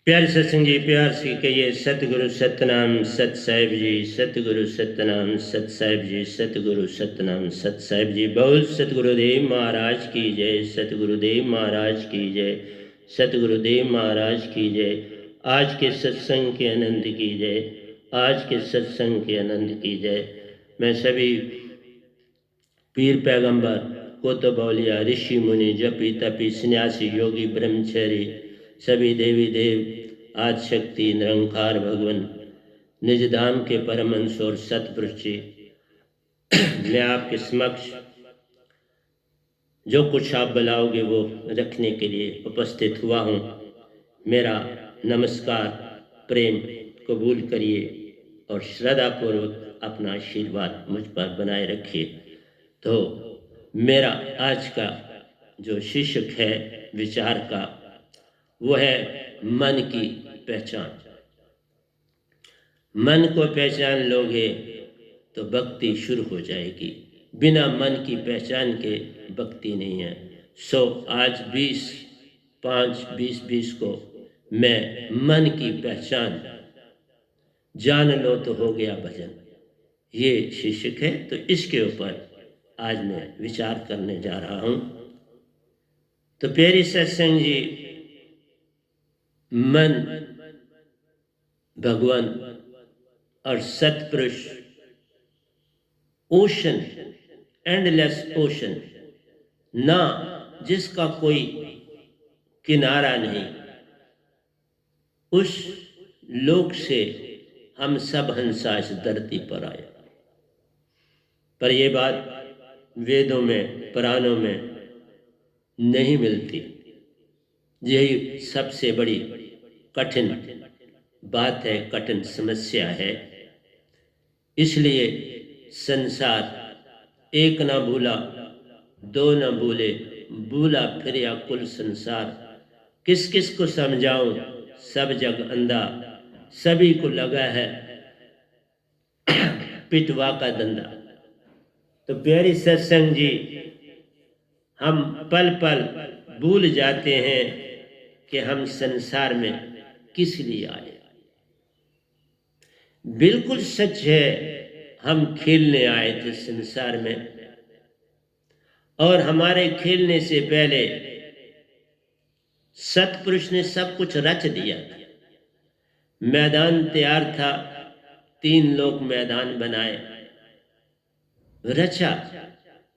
प्यारे सत्संग जी, प्यार से कहिए सतगुरु सतनाम सत साहिब जी, सतगुरु सतनाम सत साहिब जी, सतगुरु सतनाम सत साहिब जी। बोल सतगुरुदेव महाराज की जय, सतगुरुदेव महाराज की जय, सतगुरुदेव महाराज की जय। आज के सत्संग के आनंद की जय, आज के सत्संग के आनंद की जय। मैं सभी पीर पैगंबर कोतबौलिया ऋषि मुनि जपी तपी सन्यासी योगी ब्रह्मचारी सभी देवी देव आदि शक्ति निरंकार भगवान निज धाम के परमहंस और सतपुरुष जी, मैं आपके समक्ष जो कुछ आप बुलाओगे वो रखने के लिए उपस्थित हुआ हूँ। मेरा नमस्कार प्रेम कबूल करिए और श्रद्धापूर्वक अपना आशीर्वाद मुझ पर बनाए रखिए। तो मेरा आज का जो शीर्षक है विचार का, वो है मन की पहचान। मन को पहचान लोगे तो भक्ति शुरू हो जाएगी। बिना मन की पहचान के भक्ति नहीं है। आज 20/5/2020 को मैं मन की पहचान जान लो तो हो गया भजन, ये शीर्षक है। तो इसके ऊपर आज मैं विचार करने जा रहा हूं। तो प्यारे सत्संग जी, मन भगवान और सतपुरुष ओशन, एंडलेस ओशन, ना जिसका कोई किनारा नहीं, उस लोक से हम सब हंसा इस धरती पर आए। पर यह बात वेदों में पुराणों में नहीं मिलती। यही सबसे बड़ी कठिन बात है, कठिन समस्या है। इसलिए संसार एक ना भूला दो न भूले, भूला फिर या कुल संसार। किस किस को समझाऊं, सब जग अंधा, सभी को लगा है पिटवा का धंधा। तो प्यारी सत्संग जी, हम पल पल भूल जाते हैं कि हम संसार में किस लिए आए। बिल्कुल सच है, हम खेलने आए थे संसार में, और हमारे खेलने से पहले सतपुरुष ने सब कुछ रच दिया था। मैदान तैयार था, 3 लोग मैदान बनाए, रचा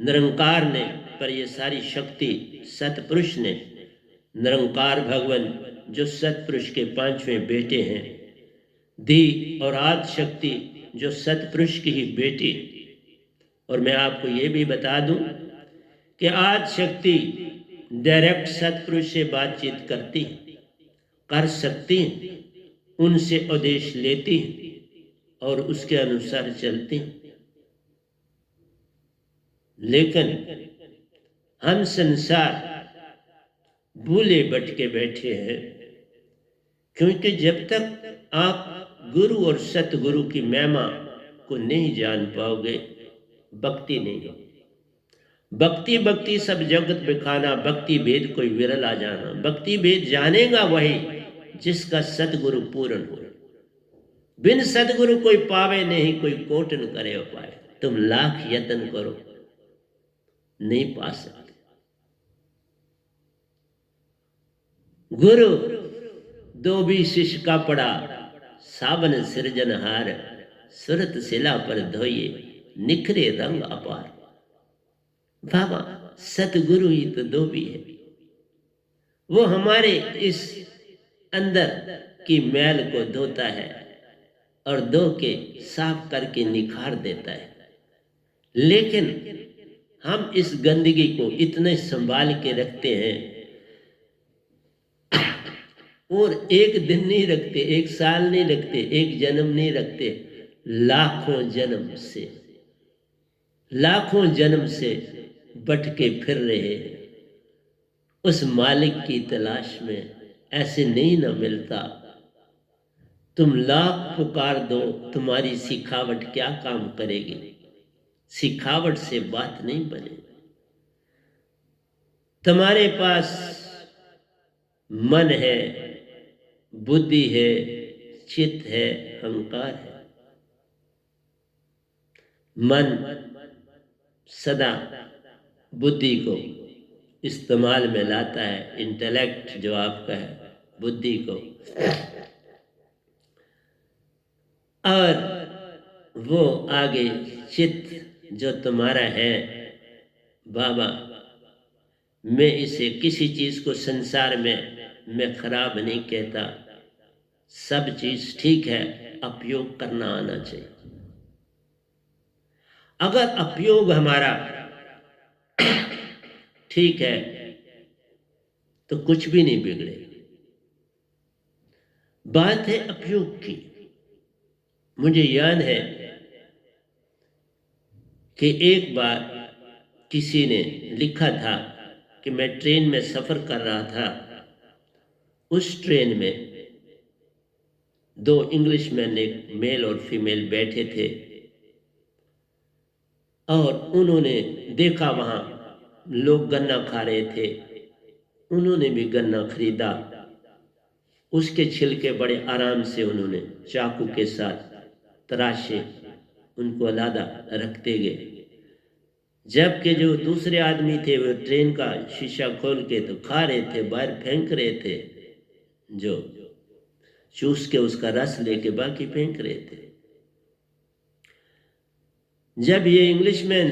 निरंकार ने। पर ये सारी शक्ति सतपुरुष ने, निरंकार भगवान जो सतपुरुष के 5वें बेटे हैं, दी, और आदि शक्ति जो सतपुरुष की ही बेटी। और मैं आपको ये भी बता दूं कि आदि शक्ति डायरेक्ट सतपुरुष से बातचीत करती, कर सकती, उनसे उपदेश लेती और उसके अनुसार चलती। लेकिन हम संसार भूले भटके बैठे हैं, क्योंकि जब तक आप गुरु और सतगुरु की महिमा को नहीं जान पाओगे, भक्ति नहीं होगी। भक्ति भक्ति सब जगत बिखाना, भक्ति भेद कोई विरल आ जाना। भक्ति भेद जानेगा वही जिसका सतगुरु पूर्ण हो। बिन सतगुरु कोई पावे नहीं, कोई कोट न करे उपाय। तुम लाख यत्न करो, नहीं पा सकते। गुरु दो भी शिष्य का पड़ा, सावन सृजनहार, सुरत शिला पर धोइए, निखरे रंग अपार। बाबा सतगुरु ही तो दो भी है। वो हमारे इस अंदर की मैल को धोता है और धो के साफ करके निखार देता है। लेकिन हम इस गंदगी को इतने संभाल के रखते हैं, और एक दिन नहीं रखते, एक साल नहीं रखते, एक जन्म नहीं रखते, लाखों जन्म से भटके फिर रहे हैं उस मालिक की तलाश में। ऐसे नहीं ना मिलता। तुम लाख पुकार दो, तुम्हारी सिखावट क्या काम करेगी? सिखावट से बात नहीं बनेगी। तुम्हारे पास मन है, बुद्धि है, चित्त है, अहंकार है। मन सदा बुद्धि को इस्तेमाल में लाता है, इंटेलेक्ट जो आपका है, बुद्धि को, और वो आगे चित्त जो तुम्हारा है, बाबा मैं इसे किसी चीज को संसार में मैं खराब नहीं कहता, सब चीज ठीक है, उपयोग करना आना चाहिए। अगर उपयोग हमारा ठीक है तो कुछ भी नहीं बिगड़े। बात है उपयोग की। मुझे याद है कि एक बार किसी ने लिखा था कि मैं ट्रेन में सफर कर रहा था, उस ट्रेन में दो इंग्लिशमैन, एक मेल और फीमेल बैठे थे, और उन्होंने देखा वहां लोग गन्ना खा रहे थे, उन्होंने भी गन्ना खरीदा, उसके छिलके बड़े आराम से उन्होंने चाकू के साथ तराशे, उनको अलग रखते गए। जबकि जो दूसरे आदमी थे वो ट्रेन का शीशा खोल के तो खा रहे थे, बाहर फेंक रहे थे, जो चूस के उसका रस लेके बाकी फेंक रहे थे। जब ये इंग्लिशमैन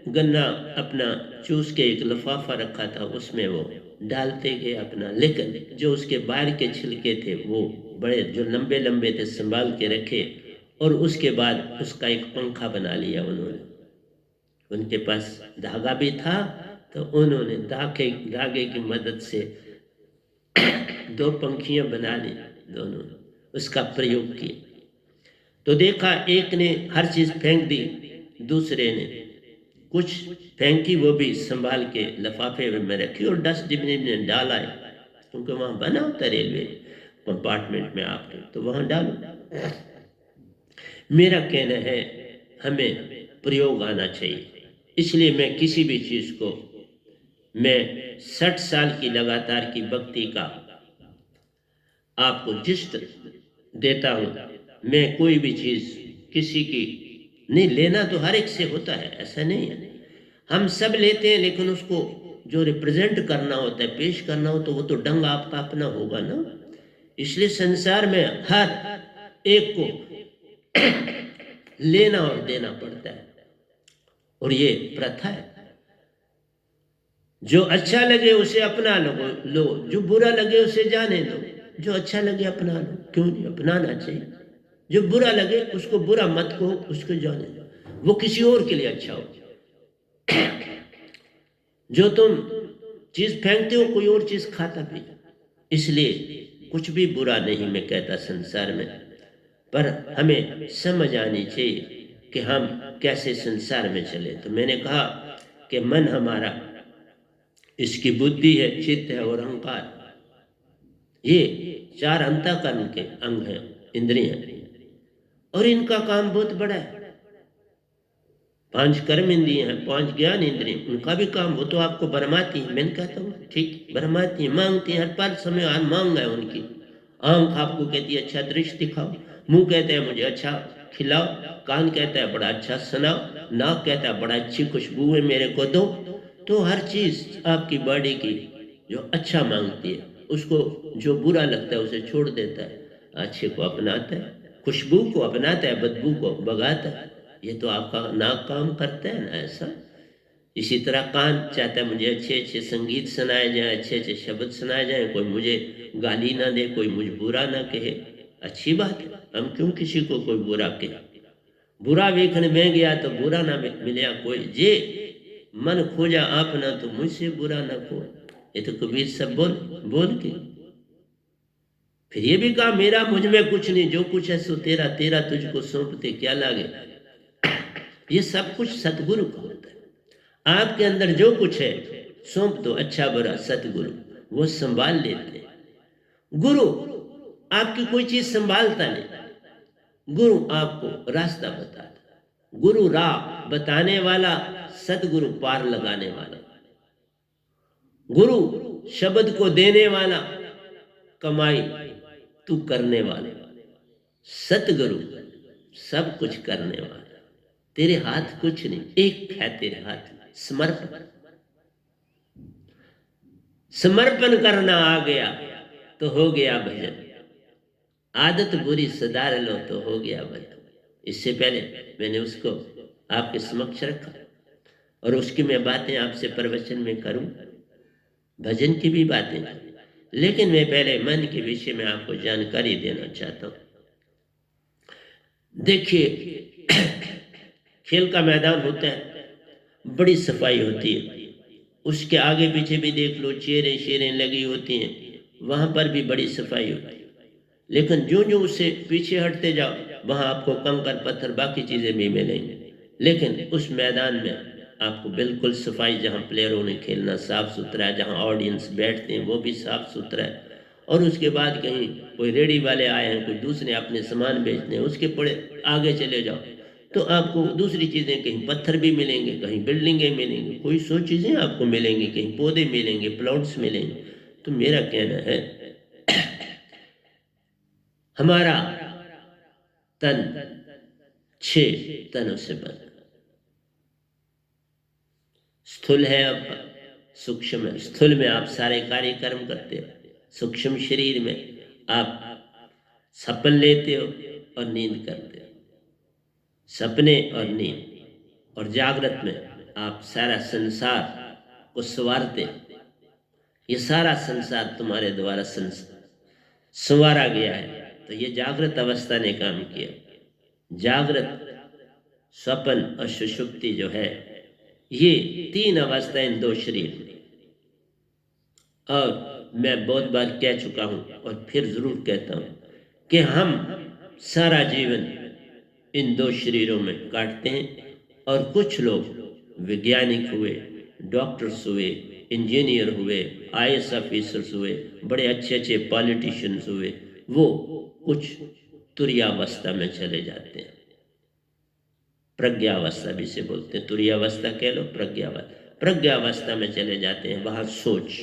गन्ना अपना चूस के एक लिफाफा रखा था उसमें वो डालते गए अपना, लेकिन जो उसके बाहर के छिलके थे वो बड़े जो लंबे लंबे थे संभाल के रखे, और उसके बाद उसका एक पंखा बना लिया उन्होंने। उनके पास धागा भी था तो उन्होंने धागे की मदद से दो पंखियां बना ली, दोनों उसका प्रयोग किया। तो देखा एक ने हर चीज फेंक दी, दूसरे ने कुछ फेंकी, वो भी संभाल के लिफाफे में रखी और डस्टबिन में डाला है, क्योंकि वहां बना होता रेलवे कंपार्टमेंट में आपके, तो वहां डालो। मेरा कहना है हमें प्रयोग आना चाहिए। इसलिए मैं किसी भी चीज को, मैं 60 साल की लगातार की भक्ति का आपको जिस्ट देता हूं। मैं कोई भी चीज किसी की नहीं, लेना तो हर एक से होता है, ऐसा नहीं है, हम सब लेते हैं, लेकिन उसको जो रिप्रेजेंट करना होता है, पेश करना हो, तो वो तो ढंग आपका अपना होगा ना। इसलिए संसार में हर एक को लेना और देना पड़ता है, और ये प्रथा है। जो अच्छा लगे उसे अपना लो, जो बुरा लगे उसे जाने दो। जो अच्छा लगे अपना लो, क्यों नहीं अपनाना चाहिए। जो बुरा लगे उसको बुरा मत कहो, उसको जाने दो, वो किसी और के लिए अच्छा हो। जो तुम चीज फेंकते हो कोई और चीज खाता भी, इसलिए कुछ भी बुरा नहीं मैं कहता संसार में, पर हमें समझ आनी चाहिए कि हम कैसे संसार में चले। तो मैंने कहा कि मन हमारा, इसकी बुद्धि है, चित्त है और अहंकार, ये 4 अंतःकरण के अंग हैं, इंद्रियां, और इनका काम बहुत बड़ा है। 5 कर्म इंद्रियां हैं, 5 ज्ञान इंद्रियां, उनका भी काम, वो तो आपको भरमाती है। मैंने कहता हूँ ठीक भरमाती है, मांगती है, हर पल समय मांग है उनकी। आंख आपको कहती है अच्छा दृश्य दिखाओ, मुंह कहते हैं मुझे अच्छा खिलाओ, कान कहता है बड़ा अच्छा सुनाओ, नाक कहता है बड़ा अच्छी खुशबू है मेरे को दो। तो हर चीज आपकी बॉडी की जो अच्छा मांगती है, उसको जो बुरा लगता है उसे छोड़ देता है, अच्छे को अपनाता है, खुशबू को अपनाता है, बदबू को भगाता है। ये तो आपका नाक काम करता है ना ऐसा। इसी तरह कान चाहता है मुझे अच्छे अच्छे संगीत सुनाए जाए, अच्छे अच्छे शब्द सुनाए जाए, कोई मुझे गाली ना दे, कोई मुझे बुरा ना कहे, अच्छी बात है, हम क्यों किसी को कोई बुरा कहे। बुरा वेखने में गया तो बुरा ना मिलया कोई, जे मन खोजा आप ना तो मुझसे बुरा ना को। ये तो कबीर सब बोल के फिर ये भी कहा मेरा मुझ में कुछ नहीं, जो कुछ है सो तेरा, तेरा तुझको सौंपते क्या लागे। ये सब कुछ सतगुरु का होता है। आपके अंदर जो कुछ है सौंप दो, अच्छा बुरा सतगुरु वो संभाल लेते हैं। गुरु आपकी कोई चीज संभालता नहीं, गुरु आपको रास्ता बताता। गुरु राह बताने वाला, सतगुरु पार लगाने वाला। गुरु शब्द को देने वाला, कमाई तू करने वाले, सतगुरु सब कुछ करने वाला, तेरे हाथ कुछ नहीं, एक है तेरे हाथ, समर्पण। समर्पण करना आ गया तो हो गया भजन, आदत बुरी सुधार लो तो हो गया भजन। इससे पहले मैंने उसको आपके समक्ष रखा और उसकी मैं बातें आपसे प्रवचन में करूं, भजन की भी बातें, लेकिन मैं पहले मन के विषय में आपको जानकारी देना चाहता हूं। देखिए, खेल का मैदान होता है, बड़ी सफाई होती है, उसके आगे पीछे भी देख लो चेरें शेरें लगी होती हैं, वहां पर भी बड़ी सफाई होती है। लेकिन जो जो उससे पीछे हटते जाओ वहां आपको कंकर पत्थर बाकी चीजें भी मिलेंगी, लेकिन उस मैदान में आपको बिल्कुल सफाई, जहां प्लेयरों ने खेलना साफ सुथरा है, जहां ऑडियंस बैठते हैं वो भी साफ सुथरा है। और उसके बाद कहीं कोई रेडी वाले आए हैं, कोई दूसरे अपने सामान बेचते हैं, उसके पड़े आगे चले जाओ तो आपको दूसरी चीज़ें, कहीं पत्थर भी मिलेंगे, कहीं बिल्डिंगें मिलेंगी, कोई 100 चीज़ें आपको मिलेंगी, कहीं पौधे मिलेंगे, प्लॉट्स मिलेंगे। तो मेरा कहना है हमारा तन 6 तनों से बना, स्थूल है, अब सूक्ष्म है। स्थूल में आप सारे कार्यक्रम करते हो, सूक्ष्म शरीर में आप सपन लेते हो और नींद करते हो, सपने और नींद, और जागृत में आप सारा संसार को संवारते हो। ये सारा संसार तुम्हारे द्वारा संवारा गया है, तो ये जागृत अवस्था ने काम किया। जागृत, स्वप्न और सुषुप्ति जो है, ये 3 अवस्थाएं 2 शरीर। और मैं बहुत बार कह चुका हूं और फिर जरूर कहता हूं कि हम सारा जीवन इन 2 शरीरों में काटते हैं। और कुछ लोग वैज्ञानिक हुए, डॉक्टर्स हुए, इंजीनियर हुए, IAS ऑफिसर्स हुए, बड़े अच्छे अच्छे पॉलिटिशियंस हुए, वो कुछ तुरीयावस्था में चले जाते हैं, प्रज्ञावस्था भी से बोलते हैं, तुरीयावस्था कह लो, प्रज्ञावस्था में चले जाते हैं। वहां सोच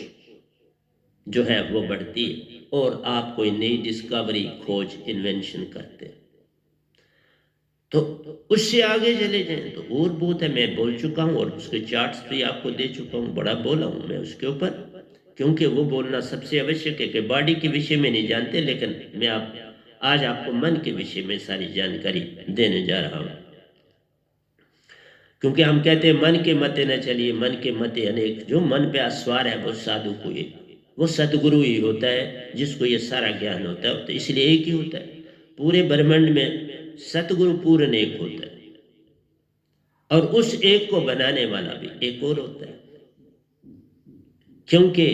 जो है वो बढ़ती है और आप कोई नई डिस्कवरी, खोज, इन्वेंशन करते हैं। तो उससे आगे चले जाएं तो और बहुत है, मैं बोल चुका हूं और उसके चार्ट्स भी आपको दे चुका हूं, बड़ा बोला हूं मैं उसके ऊपर, क्योंकि वो बोलना सबसे आवश्यक है कि बॉडी के विषय में नहीं जानते, लेकिन मैं आज आपको मन के विषय में सारी जानकारी देने जा रहा हूं। क्योंकि हम कहते हैं मन के मते न चलिए, मन के मते अनेक, जो मन पे आस्वार है वो साधु हुए, वो सतगुरु ही होता है जिसको ये सारा ज्ञान होता है। तो इसलिए एक ही होता है पूरे ब्रह्मांड में, सतगुरु पूर्ण एक होता है, और उस एक को बनाने वाला भी एक और होता है। क्योंकि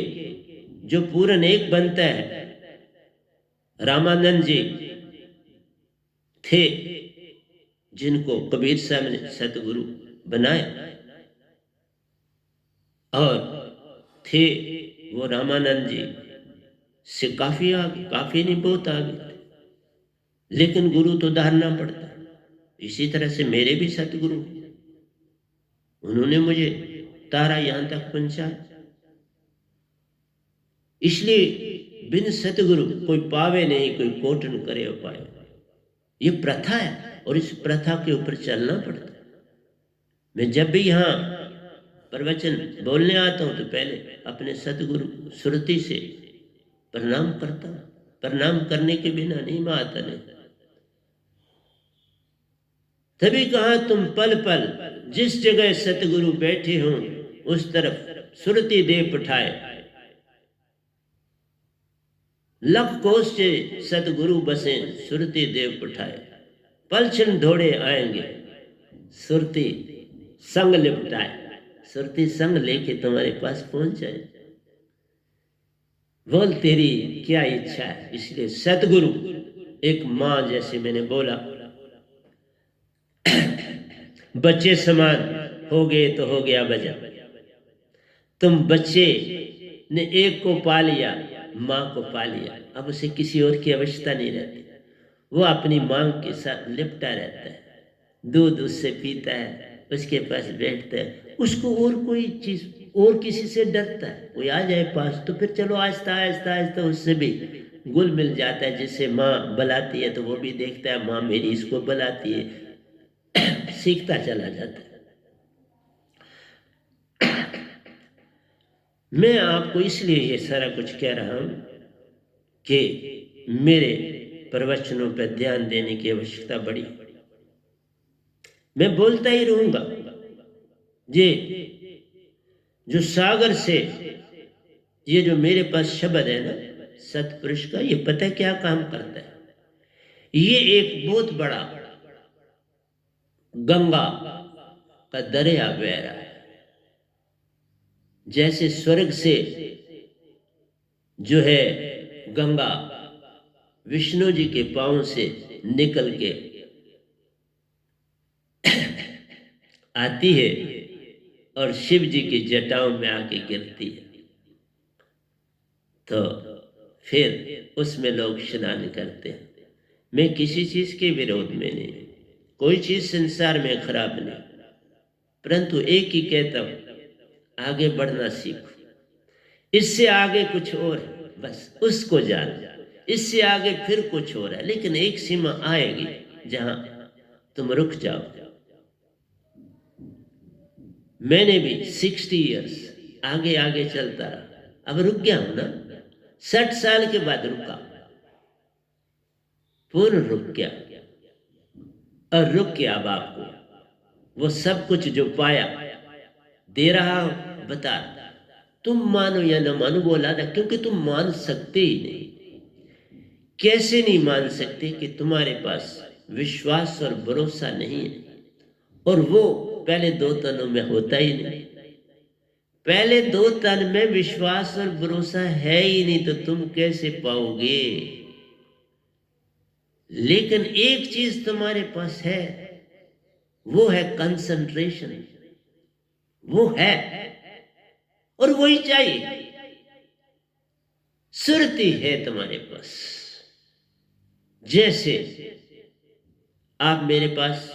जो पूर्ण एक बनता है, रामानंद जी थे जिनको कबीर साहब ने सतगुरु बनाया, और थे वो रामानंद जी से काफी आगे, काफी नहीं बहुत आगे, लेकिन गुरु तो धारना पड़ता है। इसी तरह से मेरे भी सतगुरु, उन्होंने मुझे तारा यहां तक पहुंचाया। इसलिए बिन सतगुरु कोई पावे नहीं, कोई कोट न करे पाए, ये प्रथा है और इस प्रथा के ऊपर चलना पड़ता है। मैं जब भी यहाँ प्रवचन बोलने आता हूं तो पहले अपने सतगुरु सुरति से प्रणाम करता हूं, प्रणाम करने के बिना नहीं मैं आता नहीं। तभी कहा तुम पल पल जिस जगह सतगुरु बैठे हों उस तरफ सुरति दे पठाए, लख कोस से सतगुरु बसे सुरति देव पठाए, पलछन ढोड़े आएंगे सुरति संग लिपटाए, सुरति संग लेके तुम्हारे पास पहुंच जाए। बोल तेरी क्या इच्छा है। इसलिए सतगुरु एक मां जैसे मैंने बोला, बच्चे समान हो गए तो हो गया भजन। तुम बच्चे ने एक को पा लिया, मां को पा लिया, अब उसे किसी और की आवश्यकता नहीं रहती, वो अपनी मां के साथ लिपटा रहता है, दूध उससे पीता है, उसके पास बैठता है, उसको और कोई चीज और किसी से डरता है, कोई आ जाए पास तो फिर चलो आहिस्ता आहिस्ता आहिस्ता उससे भी गुल मिल जाता है, जिससे माँ बुलाती है तो वो भी देखता है माँ मेरी इसको बुलाती है, सीखता चला जाता है। मैं आपको इसलिए ये सारा कुछ कह रहा हूं कि मेरे प्रवचनों पर ध्यान देने की आवश्यकता बड़ी। मैं बोलता ही रहूंगा। ये जो सागर से ये जो मेरे पास शब्द है ना सतपुरुष का, ये पता है क्या काम करता है? ये एक बहुत बड़ा गंगा का दरिया बह रहा है। जैसे स्वर्ग से जो है गंगा विष्णु जी के पांव से निकल के आती है और शिव जी की जटाओं में आके गिरती है, तो फिर उसमें लोग स्नान करते हैं। मैं किसी चीज के विरोध में नहीं, कोई चीज संसार में खराब नहीं, परंतु एक ही कहता हूं, आगे बढ़ना सीखो। इससे आगे कुछ और है, बस उसको जान। इससे आगे फिर कुछ और है, लेकिन एक सीमा आएगी जहां तुम रुक जाओ। मैंने भी 60 इयर्स आगे आगे चलता रहा, अब रुक गया हूं ना। 60 साल के बाद रुका, पूर्ण रुक गया। और रुक के अब आपको वो सब कुछ जो पाया दे रहा हूं, बता तुम मानो या न मानो वो लादा, क्योंकि तुम मान सकते ही नहीं। कैसे नहीं मान सकते कि तुम्हारे पास विश्वास और भरोसा नहीं है, और वो पहले 2 तनों में होता ही नहीं। पहले 2 तन में विश्वास और भरोसा है ही नहीं, तो तुम कैसे पाओगे? लेकिन एक चीज तुम्हारे पास है, वो है कंसंट्रेशन, वो है, और वही चाहिए। सुरती है तुम्हारे पास। जैसे आप मेरे पास,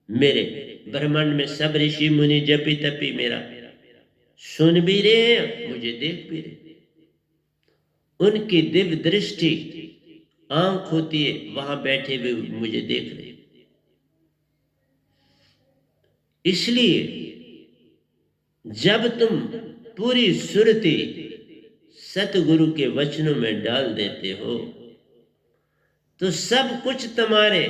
मेरे ब्रह्मांड में सब ऋषि मुनि जपी तपी मेरा सुन भी रहे हैं, मुझे देख भी रहे। उनकी दिव्य दृष्टि आंख होती है, वहां बैठे हुए मुझे देख रहे। इसलिए जब तुम पूरी सुरती सतगुरु के वचनों में डाल देते हो, तो सब कुछ तुम्हारे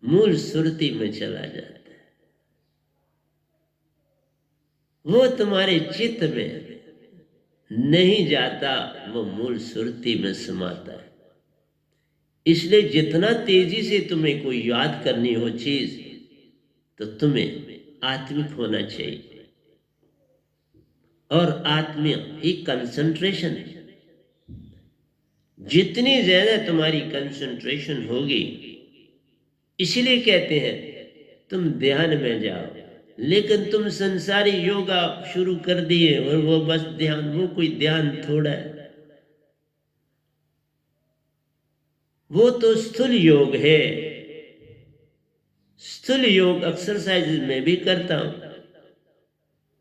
मूल सुरती में चला जाता है। वो तुम्हारे चित्त में नहीं जाता, वो मूल सुरती में समाता है। इसलिए जितना तेजी से तुम्हें कोई याद करनी हो चीज, तो तुम्हें आत्मिक होना चाहिए, और आत्मिक ही कंसंट्रेशन है। जितनी ज्यादा तुम्हारी कंसंट्रेशन होगी, इसलिए कहते हैं तुम ध्यान में जाओ। लेकिन तुम संसारी योगा शुरू कर दिए और वो बस ध्यान, वो कोई ध्यान थोड़ा है, वो तो स्थूल योग है। स्थूल योग एक्सरसाइज में भी करता हूं,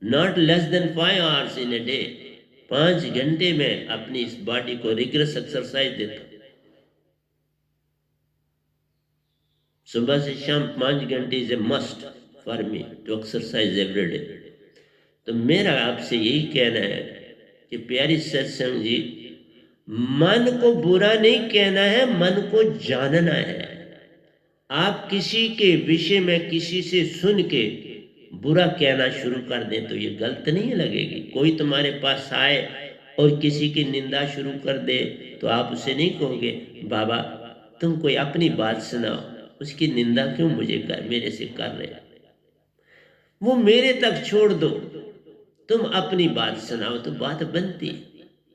not less than 5 hours in a day. 5 घंटे में अपनी इस बॉडी को रिग्रेस एक्सरसाइज देता हूं। सुबह से शाम 5 घंटे is a must for me to exercise every day. तो मेरा आपसे यही कहना है कि प्यारी सत्संग जी, मन को बुरा नहीं कहना है, मन को जानना है। आप किसी के विषय में किसी से सुन के बुरा कहना शुरू कर दें तो ये गलत नहीं लगेगी। कोई तुम्हारे पास आए और किसी की निंदा शुरू कर दे, तो आप उसे नहीं कहोगे बाबा तुम कोई अपनी बात सुनाओ, उसकी निंदा क्यों मेरे से कर रहे? वो मेरे तक छोड़ दो, तुम अपनी बात सुनाओ तो बात बनती।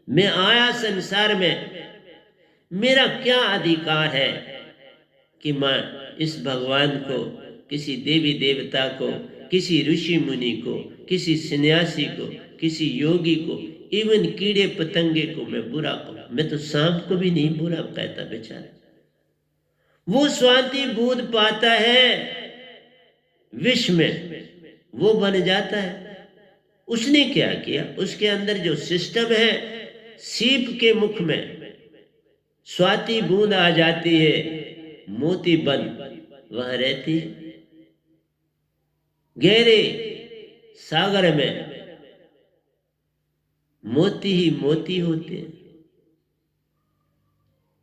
मैं आया संसार में, मेरा क्या अधिकार है कि मैं इस भगवान को, किसी देवी देवता को, किसी ऋषि मुनि को, किसी सन्यासी को, किसी योगी को, इवन कीड़े पतंगे को मैं बुरा कहूं? मैं तो सांप को भी नहीं बुरा कहता बेचारा। वो स्वाति बोध पाता है विष में, वो बन जाता है। उसने क्या किया? उसके अंदर जो सिस्टम है सीप के मुख में स्वाति बूंद आ जाती है, मोती बन वहां रहती है। गहरे सागर में मोती ही मोती होते हैं।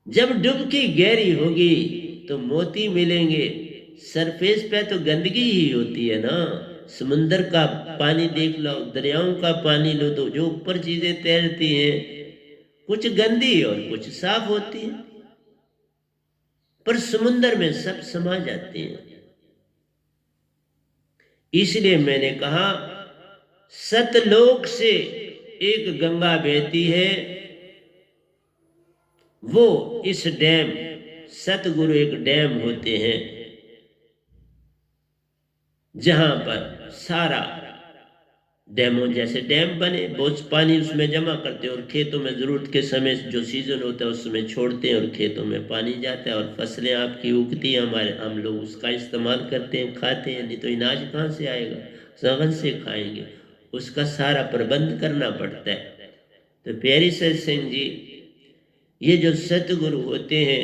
जब डुबकी गहरी होगी तो मोती मिलेंगे। सरफेस पे तो गंदगी ही होती है ना। समुंदर का पानी देख लो, दरियाओं का पानी लो, तो जो ऊपर चीजें तैरती हैं कुछ गंदी और कुछ साफ होती है, पर समुंदर में सब समा जाती हैं। इसलिए मैंने कहा सतलोक से एक गंगा बहती है, वो इस डैम सतगुरु एक डैम होते हैं जहां पर सारा डैमों जैसे डैम बने, बहुत पानी उसमें जमा करते हैं और खेतों में जरूरत के समय जो सीजन होता है उसमें छोड़ते हैं और खेतों में पानी जाता है और फसलें आपकी उगती हैं। हम लोग उसका इस्तेमाल करते हैं, खाते हैं, नहीं तो अनाज कहाँ से आएगा, सघन से खाएंगे। उसका सारा प्रबंध करना पड़ता है। तो प्यारी सत्संग जी, ये जो सतगुरु होते हैं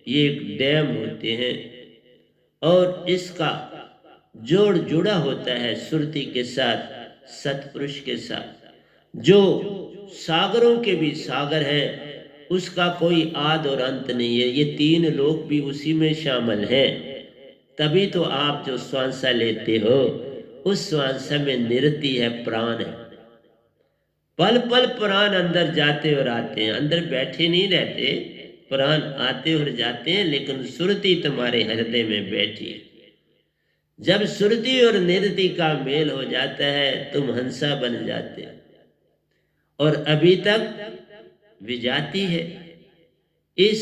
ये एक डैम होते हैं और इसका जोड़ जुड़ा होता है सुरती के साथ, सतपुरुष के साथ, जो सागरों के भी सागर है, उसका कोई आद और अंत नहीं है। ये तीन लोक भी उसी में शामिल हैं। तभी तो आप जो श्वासा लेते हो उस श्वासा में निरति है, प्राण है। पल पल प्राण अंदर जाते और आते हैं, अंदर बैठे नहीं रहते, प्राण आते और जाते हैं, लेकिन सुरति तुम्हारे हृदय में बैठी है। जब सुरति और निरति का मेल हो जाता है तुम हंसा बन जाते हो और अभी तक विजाती है। इस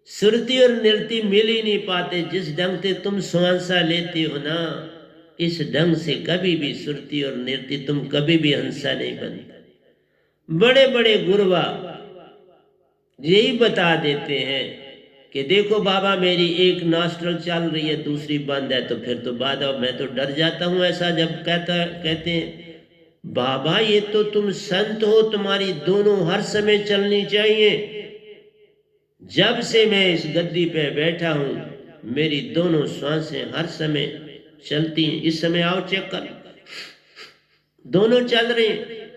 सुरति और निरति मिल ही नहीं पाते। जिस ढंग से तुम श्वासा लेते हो ना, इस ढंग से कभी भी सुरति और निरति तुम कभी भी हंसा नहीं बनता। बड़े बड़े गुरुवा यही बता देते हैं कि देखो बाबा मेरी एक नॉस्ट्रल चल रही है दूसरी बंद है, तो फिर तो बाबा मैं तो डर जाता हूं। ऐसा जब कहते हैं बाबा ये तो तुम संत हो, तुम्हारी दोनों हर समय चलनी चाहिए। जब से मैं इस गद्दी पे बैठा हूं मेरी दोनों सांसें हर समय चलती हैं। इस समय आओ चेक कर, दोनों चल रहे हैं।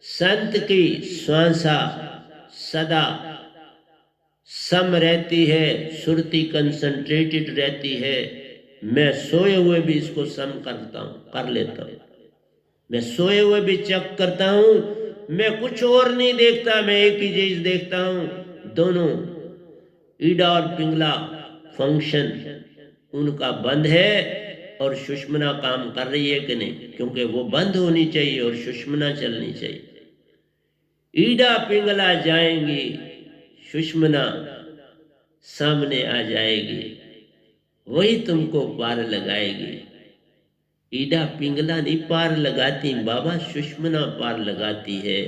संत की श्वासा सदा सम रहती है, सुरती कंसंट्रेटेड रहती है। मैं सोए हुए भी इसको सम कर लेता हूं। मैं सोए हुए भी चेक करता हूं। मैं कुछ और नहीं देखता, मैं एक ही चीज देखता हूं, दोनों ईडा और पिंगला फंक्शन उनका बंद है और सुषमना काम कर रही है कि नहीं, क्योंकि वो बंद होनी चाहिए और सुषमना चलनी चाहिए। ईडा पिंगला जाएंगी, सुषमना सामने आ जाएगी, वही तुमको पार लगाएगी। ईडा पिंगला नहीं पार लगाती बाबा, सुषमना पार लगाती है।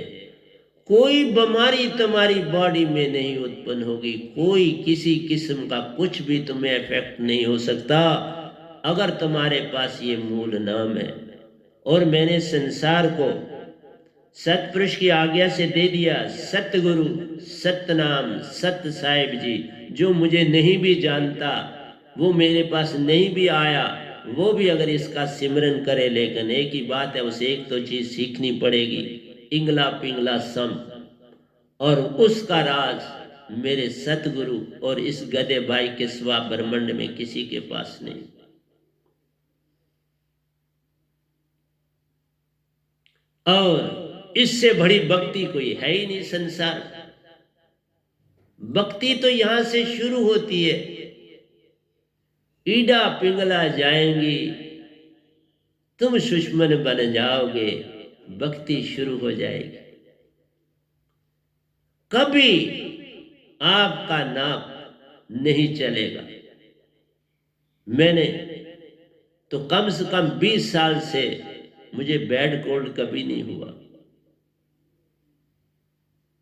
कोई बीमारी तुम्हारी बॉडी में नहीं उत्पन्न होगी, कोई किसी किस्म का कुछ भी तुम्हें इफेक्ट नहीं हो सकता अगर तुम्हारे पास ये मूल नाम है। और मैंने संसार को सतपुरुष की आज्ञा से दे दिया। सतगुरु, सतनाम, सत साहिब जी, जो मुझे नहीं भी जानता, वो मेरे पास नहीं भी आया, वो भी अगर इसका सिमरन करे, लेकिन एक ही बात है, उसे एक तो चीज सीखनी पड़ेगी, इंगला पिंगला सम। और उसका राज मेरे सतगुरु और इस गधे भाई के सिवा ब्रह्मांड में किसी के पास नहीं। और इससे बड़ी भक्ति कोई है ही नहीं संसार। भक्ति तो यहां से शुरू होती है। ईडा पिंगला जाएंगी, तुम सुषमन बन जाओगे, भक्ति शुरू हो जाएगी। कभी आपका नाम नहीं चलेगा। मैंने तो कम से कम 20 साल से मुझे बैड कोल्ड कभी नहीं हुआ।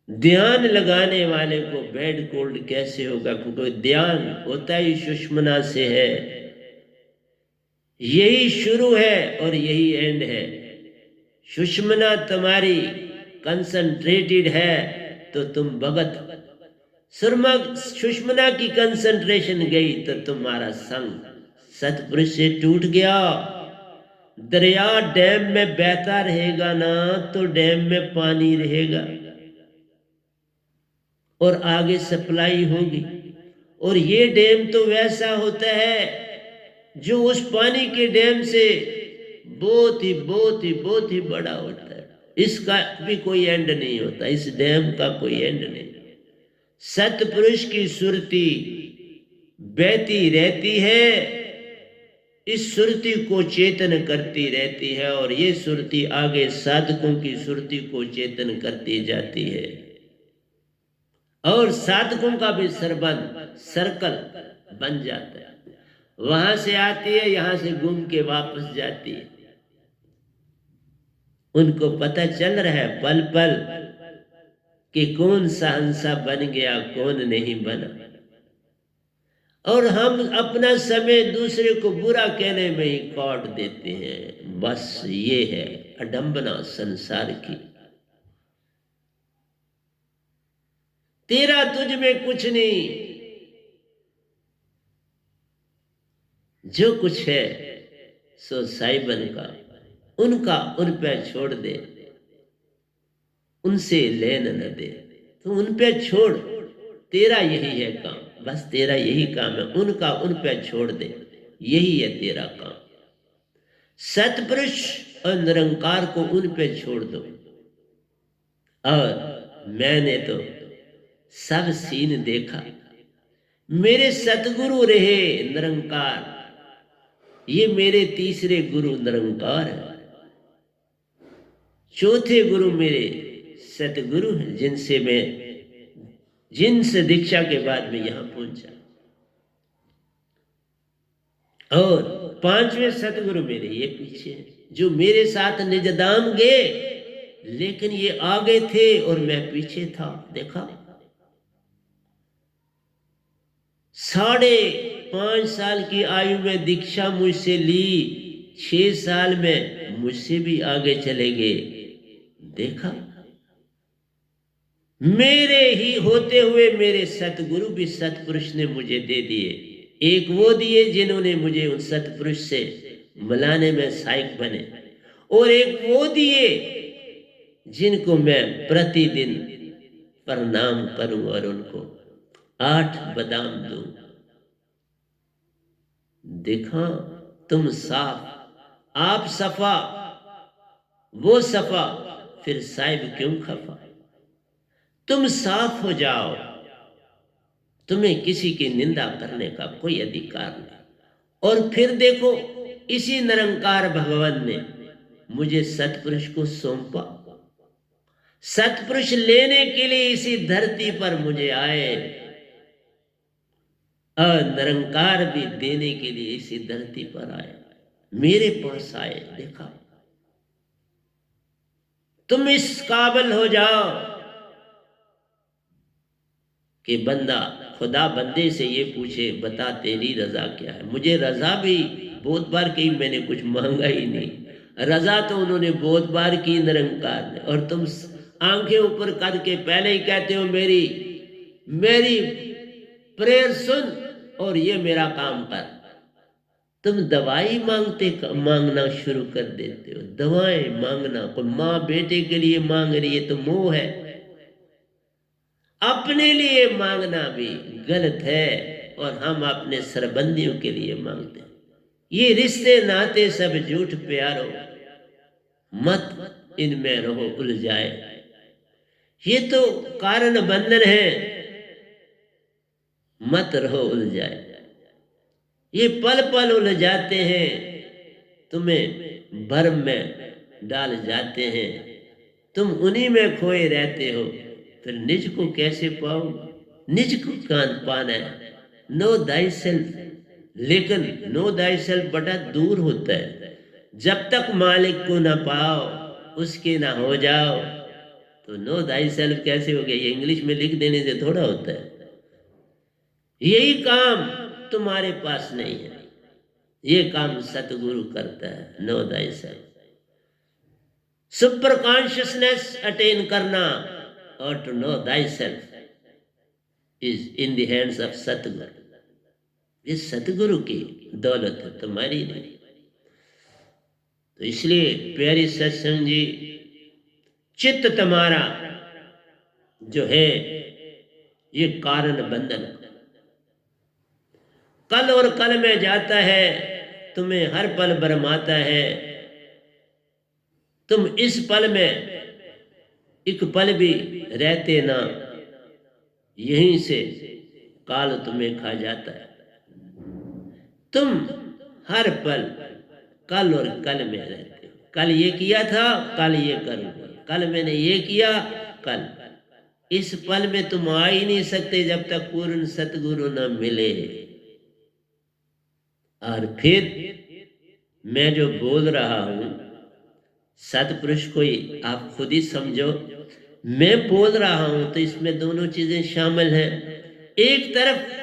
ध्यान लगाने वाले को बैड कोल्ड कैसे होगा, क्योंकि ध्यान होता ही सुषमना से है। यही शुरू है और यही एंड है। सुषमना तुम्हारी कंसंट्रेटेड है तो तुम भगत, सुरमा सुषमना की कंसंट्रेशन गई तो तुम्हारा संग सतपुरुष से टूट गया। दरिया डैम में बहता रहेगा ना तो डैम में पानी रहेगा और आगे सप्लाई होगी। और ये डैम तो वैसा होता है जो उस पानी के डैम से बहुत ही बड़ा होता है। इसका भी कोई एंड नहीं होता, इस डैम का कोई एंड नहीं। सतपुरुष की सुरती बहती रहती है, इस सुरती को चेतन करती रहती है और ये सुरती आगे साधकों की सुरती को चेतन करती जाती है और साधकों का भी सरबंध सर्कल बन जाता है। वहां से आती है, यहां से घूम के वापस जाती है। उनको पता चल रहा है पल पल कि कौन सा हंसा बन गया, कौन नहीं बना। और हम अपना समय दूसरे को बुरा कहने में ही काट देते हैं। बस ये है अडंबना संसार की। तेरा तुझ में कुछ नहीं, जो कुछ है सो साइबन का, उनका उन पे छोड़ दे, उनसे लेन न दे। तो उन पे छोड़, तेरा यही है काम, बस तेरा यही काम है, उनका उन पे छोड़ दे, यही है तेरा काम। सतपुरुष और निरंकार को उन पे छोड़ दो। और मैंने तो सब सीन देखा, मेरे सतगुरु रहे निरंकार, ये मेरे तीसरे गुरु निरंकार है। चौथे गुरु मेरे सतगुरु हैं, जिनसे दीक्षा के बाद में यहां पहुंचा। और पांचवें सतगुरु मेरे ये पीछे, जो मेरे साथ निजधाम गए, लेकिन ये आगे थे और मैं पीछे था। देखा, 5.5 साल की आयु में दीक्षा मुझसे ली, 6 साल में मुझसे भी आगे चले गए। देखा, मेरे ही होते हुए मेरे सतगुरु भी सतपुरुष ने मुझे दे दिए। एक वो दिए जिन्होंने मुझे उन सतपुरुष से मिलाने में सहायक बने, और एक वो दिए जिनको मैं प्रतिदिन प्रणाम करूं और उनको 8 बादाम दूं। देखा, तुम साफ, आप सफा, वो सफा, फिर साहिब क्यों खफा। तुम साफ हो जाओ, तुम्हें किसी की निंदा करने का कोई अधिकार नहीं। और फिर देखो, इसी निरंकार भगवान ने मुझे सतपुरुष को सौंपा। सतपुरुष लेने के लिए इसी धरती पर मुझे आए, और निरंकार भी देने के लिए इसी धरती पर आए, मेरे पास आए। देखा, तुम इस काबिल हो जाओ कि बंदा खुदा बंदे से ये पूछे, बता तेरी रजा क्या है। मुझे रजा भी बहुत बार कही, मैंने कुछ मांगा ही नहीं। रजा तो उन्होंने बहुत बार की निरंकार ने। और तुम आंखें ऊपर करके पहले ही कहते हो मेरी प्रेयर सुन और ये मेरा काम कर। तुम दवाई मांगना शुरू कर देते हो। दवाएं मांगना, कोई माँ बेटे के लिए मांग रही है तो मोह है। अपने लिए मांगना भी गलत है, और हम अपने सरबंदियों के लिए मांगते हैं। ये रिश्ते नाते सब झूठ प्यारो, मत इनमें रहो उलझाए। ये तो कारण बंधन है, मत रहो उलझाए। ये पल पल उलझाते हैं, तुम्हें भ्रम में डाल जाते हैं। तुम उन्हीं में खोए रहते हो, फिर निज को कैसे पाओ। निज को कान पाना है, नो दाई सेल्फ। लेकिन नो दाई सेल्फ बड़ा दूर होता है। जब तक मालिक को ना पाओ, उसके ना हो जाओ, तो नो दाई सेल्फ कैसे हो गया। ये इंग्लिश में लिख देने से थोड़ा होता है। यही काम तुम्हारे पास नहीं है, ये काम सतगुरु करता है। Know thy self. Super consciousness attain करना और to know thy self is in the hands of सतगुरु। ये सतगुरु की दौलत है, तुम्हारी नहीं। तो इसलिए प्यारी सत्संग जी, चित्त तुम्हारा जो है ये कारण बंधन कल और कल में जाता है, तुम्हें हर पल भरमाता है। तुम इस पल में एक पल भी रहते ना, यहीं से काल तुम्हें खा जाता है। तुम हर पल कल और कल में रहते हो। कल ये किया था, कल ये करूंगा, कल मैंने ये किया, कल। इस पल में तुम आ ही नहीं सकते जब तक पूर्ण सतगुरु न मिले। और फिर मैं जो बोल रहा हूं, सतपुरुष कोई आप खुद ही समझो। मैं बोल रहा हूं तो इसमें दोनों चीजें शामिल हैं। एक तरफ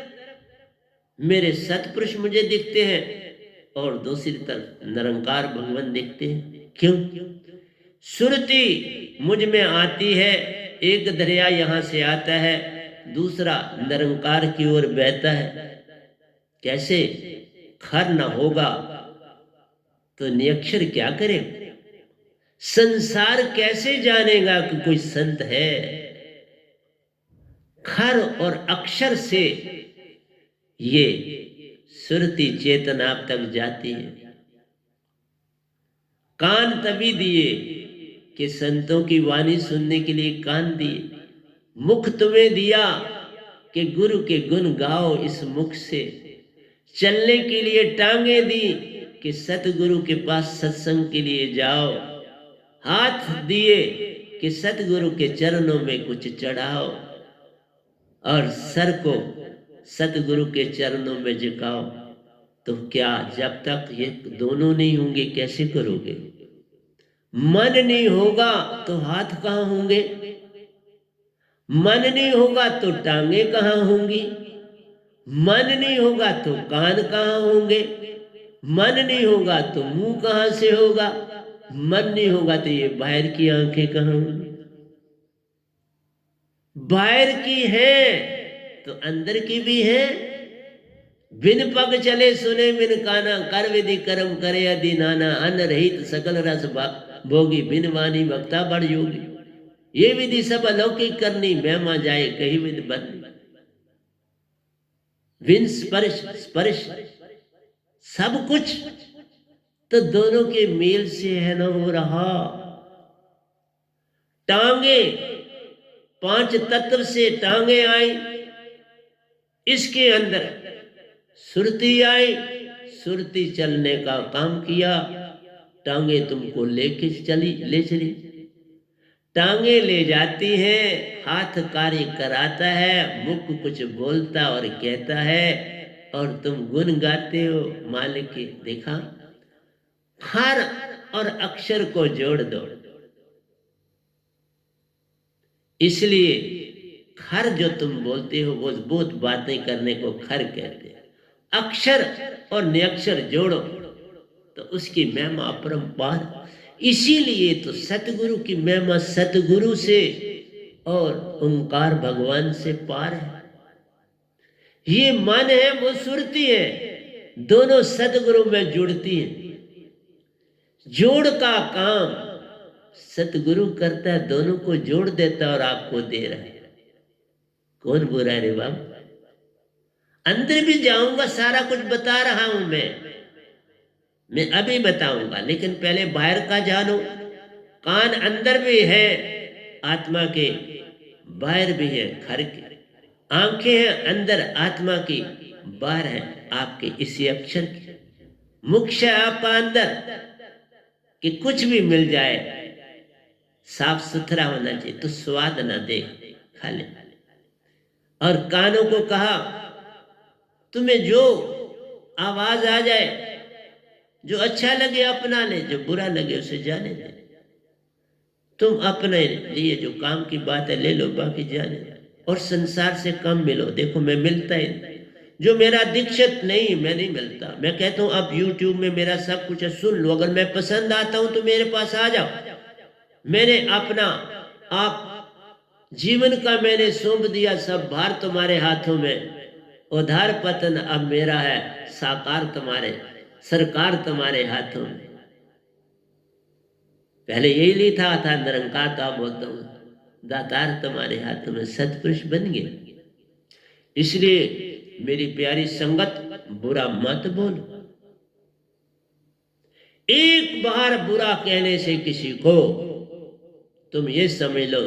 मेरे सतपुरुष मुझे दिखते हैं और दूसरी तरफ निरंकार भगवान दिखते हैं। क्यों? सुरती मुझ में आती है, एक दरिया यहां से आता है, दूसरा निरंकार की ओर बहता है। कैसे? खर न होगा तो निरक्षर क्या करे? संसार कैसे जानेगा कि कोई संत है? खर और अक्षर से ये सुरती चेतन आप तक जाती है। कान तभी दिए कि संतों की वाणी सुनने के लिए कान दिए। मुख तुम्हें दिया कि गुरु के गुण गाओ इस मुख से। चलने के लिए टांगे दी कि सतगुरु के पास सत्संग के लिए जाओ। हाथ दिए कि सतगुरु के चरणों में कुछ चढ़ाओ, और सर को सतगुरु के चरणों में झुकाओ। तो क्या जब तक ये दोनों नहीं होंगे कैसे करोगे? मन नहीं होगा तो हाथ कहाँ होंगे? मन नहीं होगा तो टांगे कहाँ होंगी? मन नहीं होगा तो कान कहाँ होंगे? मन नहीं होगा तो मुंह कहाँ से होगा? मन नहीं होगा तो ये बाहर की आंखें कहाँ होंगी? बाहर की है तो अंदर की भी है। बिन पग चले सुने बिन काना, कर विधि कर्म करे अधि नाना। अन्न रहित सकल रस भोगी, बिन वाणी वक्ता बड़ योगी। ये विधि सब अलौकिक करनी, महिमा जाए कही विधि बरनी। बिन स्पर्श स्पर्श सब कुछ तो दोनों के मेल से है ना हो रहा। टांगे पांच तत्व से टांगे आई, इसके अंदर सुरती आई, सुरती चलने का काम किया। टांगे तुमको लेके ले चली। टांगे ले जाती हैं, हाथ कार्य कराता है, मुख कुछ बोलता और कहता है, और तुम गुण गाते हो मालिक के। देखा? खर और अक्षर को जोड़ दो। इसलिए खर जो तुम बोलते हो वो बहुत बातें करने को खर कहते हैं। अक्षर और निरक्षर जोड़ो तो उसकी महिमा अपरंपार। इसीलिए तो सतगुरु की महिमा सतगुरु से और ओंकार भगवान से पार है। ये मन है वो सुरती है, दोनों सतगुरु में जुड़ती हैं। जोड़ का काम सतगुरु करता है, दोनों को जोड़ देता और आपको दे रहा है। कौन बुरा है रे बाबा? अंदर भी जाऊंगा, सारा कुछ बता रहा हूं मैं अभी बताऊंगा, लेकिन पहले बाहर का जानो। कान अंदर भी है आत्मा के, बाहर भी है घर के। आंखें हैं अंदर आत्मा की, बाहर है आपके इसी अक्षर की। मुख से आपका अंदर कि कुछ भी मिल जाए साफ सुथरा होना चाहिए, तो स्वाद ना दे, खा ले। और कानों को कहा तुम्हें जो आवाज आ जाए, जो अच्छा लगे अपना ले, जो बुरा लगे उसे जाने दे। तुम अपने लिए जो काम की बात है ले लो, बाकी जाने दे। और संसार से कम मिलो। देखो मैं मिलता ही नहीं। जो मेरा दीक्षित नहीं, मैं नहीं मिलता। मैं कहता हूं अब YouTube में मेरा सब कुछ है, सुन लो। अगर मैं पसंद आता हूं तो मेरे पास आ जाओ, मैंने अपना आप जीवन का मैंने सौंप दिया, सब भार तुम्हारे हाथों में। उधार पतन अब मेरा है, साकार तुम्हारे, सरकार तुम्हारे हाथों में। पहले यही लिखा था निरंकार था, बोलता हूं दातार तुम्हारे हाथों में, सतपुरुष बन गए। इसलिए मेरी प्यारी संगत, बुरा मत बोलो। एक बार बुरा कहने से किसी को तुम ये समझ लो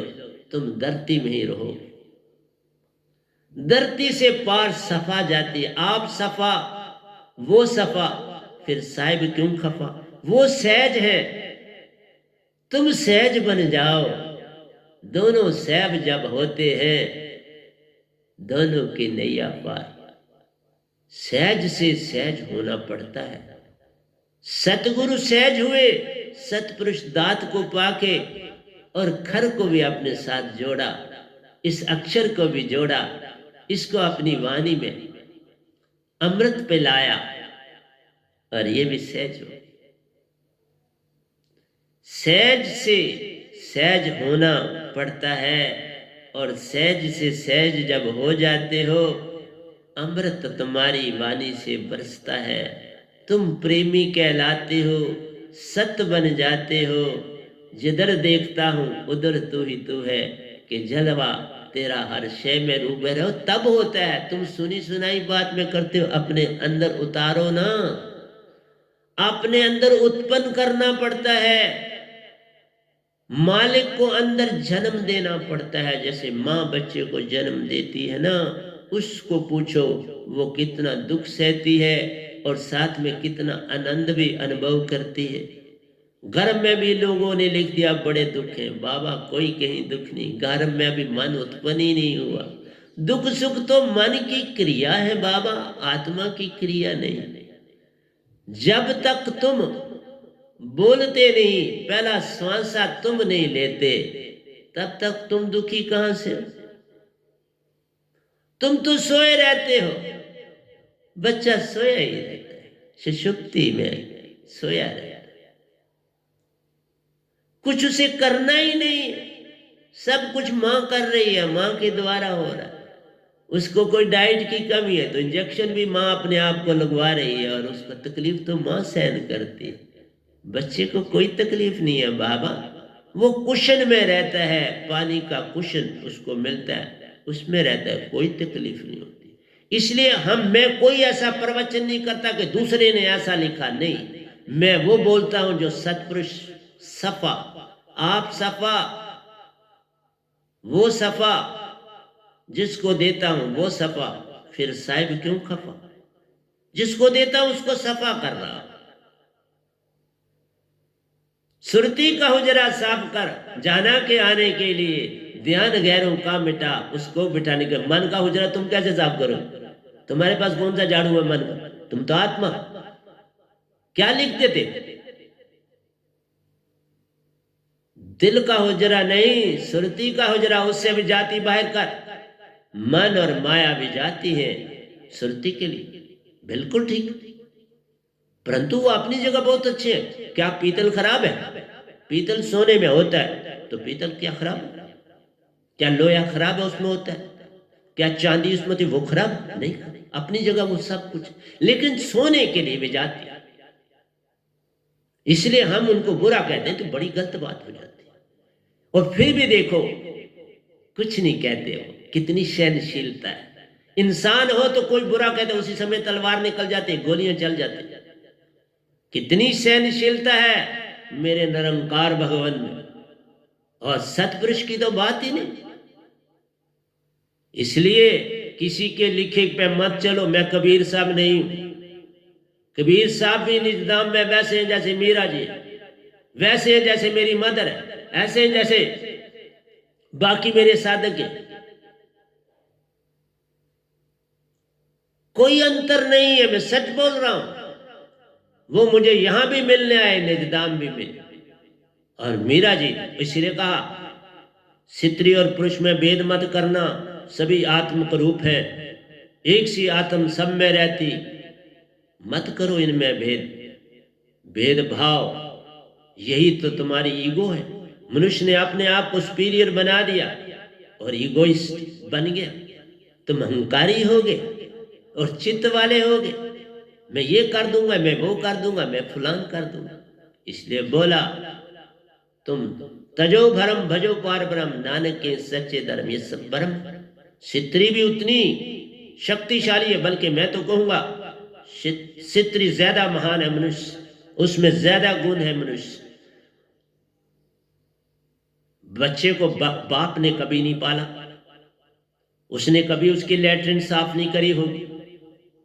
तुम धरती में ही रहो। धरती से पार सफा जाती है, आप सफा वो सफा, फिर साहिब क्यों खफा। वो सहज है, तुम सहज बन जाओ। दोनों सहज जब होते हैं, दोनों की नैया पार। सहज से सहज होना पड़ता है। सतगुरु सहज हुए, सतपुरुष दात को पाके और खर को भी अपने साथ जोड़ा, इस अक्षर को भी जोड़ा, इसको अपनी वाणी में अमृत पे लाया, और ये भी सहज हो। सहज से सहज होना पड़ता है, और सहज से सहज जब हो जाते हो, अमृत तुम्हारी वाणी से बरसता है। तुम प्रेमी कहलाते हो, सत बन जाते हो। जिधर देखता हूं उधर तू ही तू है, कि जलवा तेरा हर शय में रूबे रहो। तब होता है, तुम सुनी सुनाई बात में करते हो, अपने अंदर उतारो ना, अपने अंदर उत्पन्न करना पड़ता है। मालिक को अंदर जन्म देना पड़ता है। जैसे माँ बच्चे को जन्म देती है ना, उसको पूछो वो कितना दुख सहती है और साथ में कितना आनंद भी अनुभव करती है। गर्भ में भी लोगों ने लिख दिया बड़े दुख है, बाबा कोई कहीं दुख नहीं, गर्भ में भी मन उत्पन्न ही नहीं हुआ। दुख सुख तो मन की क्रिया है बाबा, आत्मा की क्रिया नहीं। जब तक तुम बोलते नहीं, पहला श्वासा तुम नहीं लेते, तब तक तुम दुखी कहां से हो। तुम तो सोए रहते हो, बच्चा सोया ही रहता है, सुषुप्ति में सोया रहता है, कुछ उसे करना ही नहीं, सब कुछ मां कर रही है, मां के द्वारा हो रहा है। उसको कोई डाइट की कमी है तो इंजेक्शन भी मां अपने आप को लगवा रही है, और उसको तकलीफ तो मां सहन करती है। बच्चे को कोई तकलीफ नहीं है बाबा, वो कुशन में रहता है, पानी का कुशन उसको मिलता है, उसमें रहता है, कोई तकलीफ नहीं होती। इसलिए मैं कोई ऐसा प्रवचन नहीं करता कि दूसरे ने ऐसा लिखा, नहीं, मैं वो बोलता हूं जो सतपुरुष सफा, आप सफा, वो सफा, जिसको देता हूं वो सफा, फिर साहिब क्यों खफा। जिसको देता हूं उसको सफा कर रहा। सुरती का हुजरा साफ कर, जाना के आने के लिए, ध्यान गैरों का मिटा, उसको बिठाने के। मन का हुजरा तुम कैसे साफ करो, तुम्हारे पास कौन सा झाड़ू है मन का, तुम तो आत्मा। क्या लिखते थे, दिल का हुजरा नहीं, सुरती का हुजरा, उससे भी जाति बाहर कर। मन और माया भी जाती है सुरती के लिए, बिल्कुल ठीक, परंतु वो अपनी जगह बहुत अच्छे हैं। क्या पीतल खराब है, पीतल सोने में होता है तो पीतल क्या खराब है, क्या लोहा खराब है उसमें होता है, क्या चांदी उसमें थी वो खराब नहीं, अपनी जगह वो सब कुछ, लेकिन सोने के लिए भी जाती है। इसलिए हम उनको बुरा कहते हैं तो बड़ी गलत बात हो जाती है। और फिर भी देखो कुछ नहीं कहते हो, कितनी सहनशीलता है। इंसान हो तो कोई बुरा कहते, उसी समय तलवार निकल जाती, गोलियां चल जाती, कितनी सहनशीलता है मेरे निरंकार भगवान में। और सतपुरुष की तो बात ही नहीं। इसलिए किसी के लिखे पे मत चलो। मैं कबीर साहब नहीं हूं, कबीर साहब भी निजाम में वैसे हैं जैसे मीरा जी, वैसे हैं जैसे मेरी मदर है, ऐसे हैं जैसे बाकी मेरे साधक हैं, कोई अंतर नहीं है। मैं सच बोल रहा हूं। वो मुझे यहां भी मिलने आए, निजदाम भी मिले। और मीरा जी इसलिए कहा स्त्री और पुरुष में भेद मत करना, सभी आत्म रूप है, एक सी आत्म सब में रहती, मत करो इनमें भेदभाव, यही तो तुम्हारी ईगो है। मनुष्य ने अपने आप को सुपीरियर बना दिया और ईगोइस्ट बन गया। तुम अहंकारी हो गए और चित्त वाले हो गए, मैं ये कर दूंगा, मैं वो कर दूंगा, मैं फलान कर दूंगा। इसलिए बोला तुम तजो भरम भजो पार ब्रह्म, नानक के सच्चे धर्म ये सब ब्रह्म। सित्री भी उतनी शक्तिशाली है, बल्कि मैं तो कहूंगा सित्री ज्यादा महान है मनुष्य, उसमें ज्यादा गुण है मनुष्य। बच्चे को बाप ने कभी नहीं पाला, उसने कभी उसकी लैट्रिन साफ नहीं करी होगी।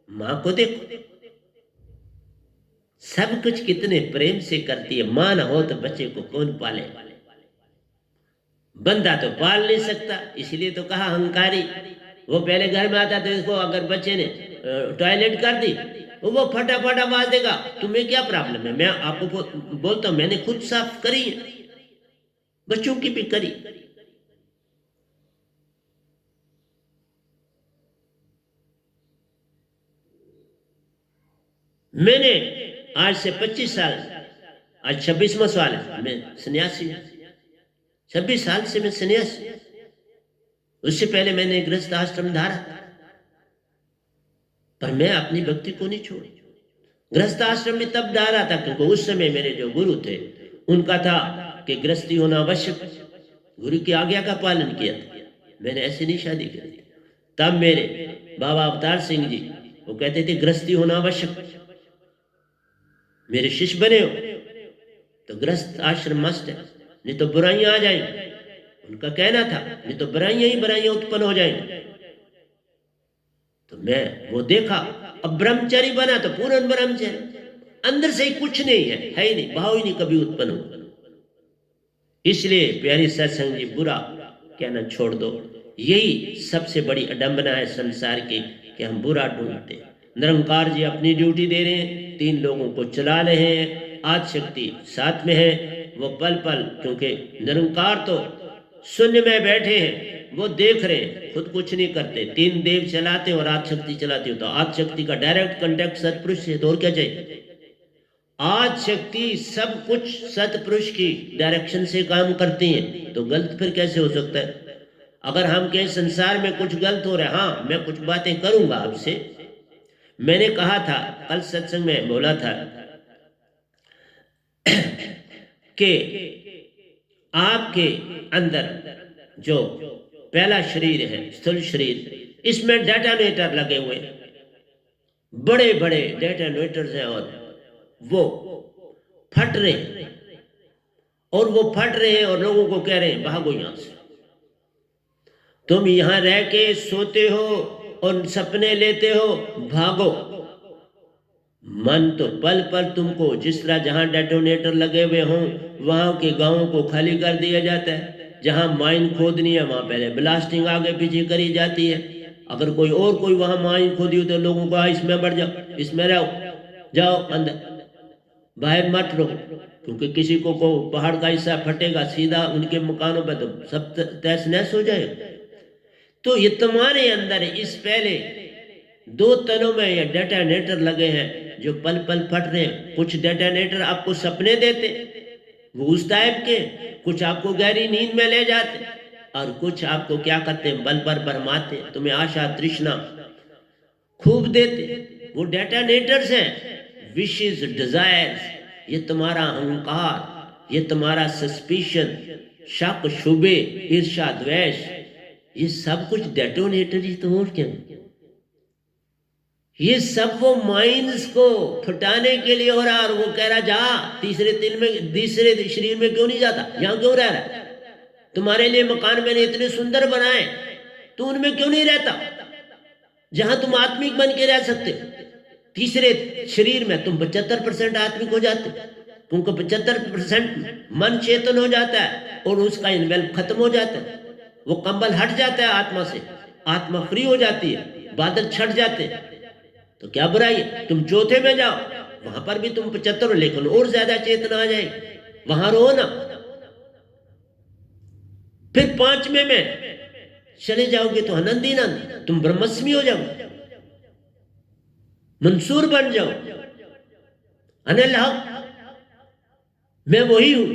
मां को देखो, सब कुछ कितने प्रेम से करती है। मां ना हो तो बच्चे को कौन पाले? बंदा तो पाल नहीं सकता, इसलिए तो कहा अहंकारी। वो पहले घर में आता तो इसको अगर बच्चे ने टॉयलेट कर दी, वो फटाफट आवाज देगा, तुम्हें क्या प्रॉब्लम है? मैं आपको बोलता हूं, मैंने खुद साफ करी है, बच्चों की भी करी। मैंने आज से 25 साल, आज 26वां साल है, मैं सन्यासी हूं। 26 साल से मैं सन्यासी। उससे पहले मैंने गृहस्थ आश्रम धारा, पर मैं अपनी भक्ति को नहीं छोड़ी। गृहस्थ आश्रम में तब डाला था क्योंकि उस समय मेरे जो गुरु थे उनका था कि गृहस्थी होना आवश्यक, गुरु की आज्ञा का पालन किया था। मैंने ऐसे नहीं शादी की। तब मेरे बाबा अवतार सिंह जी वो कहते थे गृहस्थी होना आवश्यक, मेरे शिष्य बने हो तो गृहस्थ आश्रम मस्त है, नहीं तो बुराइयां आ जाएंगी। उनका कहना था नहीं तो बुराइयां ही बुराइयां उत्पन्न हो जाएंगी। तो मैं वो देखा, अब ब्रह्मचारी बना तो पूर्ण ब्रह्मचारी, अंदर से ही कुछ नहीं है ही नहीं, भाव ही नहीं कभी उत्पन्न हो। इसलिए प्यारी सत्संग जी, बुरा कहना छोड़ दो। यही सबसे बड़ी अडंबना है संसार की कि हम बुरा ढूंढते। निरंकार जी अपनी ड्यूटी दे रहे हैं, 3 लोगों को चला रहे हैं, आज शक्ति साथ में है। वो पल पल, क्योंकि निरंकार तो शून्य में बैठे हैं, वो देख रहे हैं, खुद कुछ नहीं करते। 3 देव चलाते और आज शक्ति चलाती हो, तो आज शक्ति का डायरेक्ट कांटेक्ट सतपुरुष से, तो और क्या चाहिए? आज शक्ति सब कुछ सतपुरुष की डायरेक्शन से काम करती है, तो गलत फिर कैसे हो सकता है? अगर हम कहें संसार में कुछ गलत हो रहा है, हाँ मैं कुछ बातें करूंगा आपसे। मैंने कहा था कल सत्संग में, बोला था कि आपके अंदर जो पहला शरीर है, स्थूल शरीर, इसमें डेटोनेटर लगे हुए, बड़े बड़े डेटोनेटर्स हैं, और वो फट रहे हैं, और वो फट रहे हैं और लोगों को कह रहे हैं भागो यहां से। तुम यहां रह के सोते हो और सपने लेते हो, भागो। मन तो पल पल तुमको जिस तरह जहां डेटोनेटर लगे हुए हों वहां के गांवों को खाली कर दिया जाता है। जहां माइन खोदनी है वहां पहले ब्लास्टिंग आगे पीछे करी जाती है। अगर कोई और कोई वहां माइन खोदी हो तो लोगों को इसमें बढ़ जाओ, इसमें रहो, जाओ अंदर, बाहर मत रहो, क्योंकि किसी को पहाड़ का हिस्सा फटेगा सीधा उनके मकानों पर तो सब तहस नहस हो जाएगा। तो ये तुम्हारे अंदर इस पहले 2 तनों में ये डेटोनेटर लगे हैं जो पल पल फट रहे हैं। कुछ डेटोनेटर आपको सपने देते, वो उस टाइप के, कुछ आपको गहरी नींद में ले जाते, और कुछ आपको क्या करते हैं, बल पर भरमाते, तुम्हें आशा तृष्णा खूब देते। वो डेटोनेटर्स हैं, विशेस, डिजायर्स, ये तुम्हारा अहंकार, ये तुम्हारा सस्पिशन, शक शुबे, ईर्षा द्वेष, ये सब कुछ डेटोनेटर ही तो, और क्या? ये सब वो माइंस को फटाने के लिए हो रहा। और वो कह रहा जा तीसरे शरीर में क्यों नहीं जाता, यहां क्यों रह रहा? तुम्हारे लिए मकान मैंने इतने सुंदर बनाए, तू उनमें क्यों नहीं रहता जहां तुम आत्मिक बन के रह सकते? तीसरे शरीर में तुम 75% आत्मिक हो जाते, क्योंकि 75% मन चेतन हो जाता है और उसका इन्वेल्व खत्म हो जाता है, वो कंबल हट जाता है आत्मा से, आत्मा फ्री हो जाती है, बादल छट जाते हैं। तो क्या बुराई है? तुम चौथे में जाओ, वहां पर भी तुम 75 हो, लेकिन और ज्यादा चेतना आ जाएगी, वहां रहो ना। फिर 5वें में चले जाओगे तो आनंद ही आनंद, तुम ब्रह्मस्मी हो जाओ, मंसूर बन जाओ, अनिल हक, मैं वही हूं।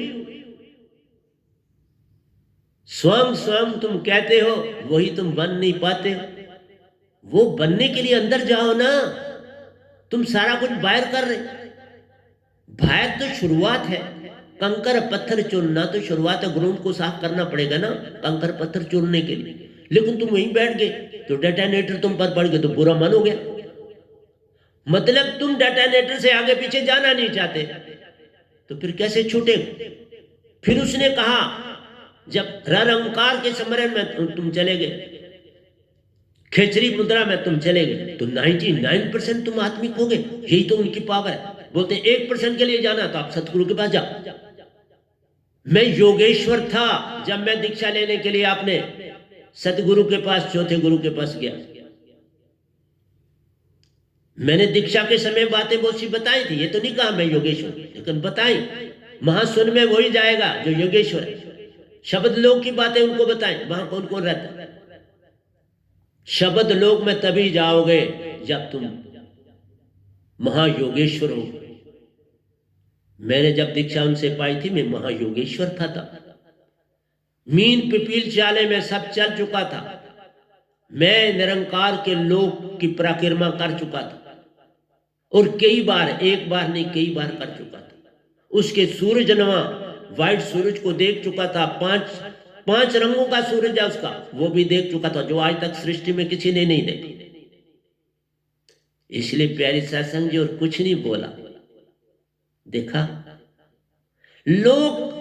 स्वयं स्वयं तुम कहते हो, वही तुम बन नहीं पाते हो। वो बनने के लिए अंदर जाओ ना। तुम सारा कुछ बाहर कर रहे। बाहर तो शुरुआत है, कंकर पत्थर चुनना तो शुरुआत है। ग्राउंड को साफ करना पड़ेगा ना कंकर पत्थर चुनने के लिए। लेकिन तुम वहीं बैठ गए तो डेटोनेटर तुम पर पड़ गए तो बुरा मन हो गया। मतलब तुम डेटोनेटर से आगे पीछे जाना नहीं चाहते, तो फिर कैसे छूटे? फिर उसने कहा जब रंकार के स्मरण में तुम चले गए, खेचरी मुद्रा में तुम चले गए, तो 99% तुम आत्मिक हो गए। यही तो उनकी पावर है। बोलते 1% के लिए जाना तो आप सतगुरु के पास जाओ। मैं योगेश्वर था जब मैं दीक्षा लेने के लिए अपने सतगुरु के पास, चौथे गुरु के पास गया। मैंने दीक्षा के समय बातें बहुत सी बताई थी। ये तो नहीं कहा मैं योगेश्वर, लेकिन बताई। महासुन में वही जाएगा जो योगेश्वर है। शब्द लोक की बातें उनको बताएं। वहां कौन कौन रहता है? शब्द लोक में तभी जाओगे जब तुम महायोगेश्वर हो। मैंने जब दीक्षा उनसे पाई थी, मैं महायोगेश्वर था। मीन पिपील चाले में सब चल चुका था। मैं निरंकार के लोक की परिक्रमा कर चुका था, और कई बार, एक बार नहीं कई बार कर चुका था। उसके सूरज नवा व्हाइट सूरज को देख चुका था। पांच रंगों का सूरज है उसका, वो भी देख चुका था, जो आज तक सृष्टि में किसी ने नहीं देखा। इसलिए प्यारी सत्संग जी और कुछ नहीं बोला। देखा, लोग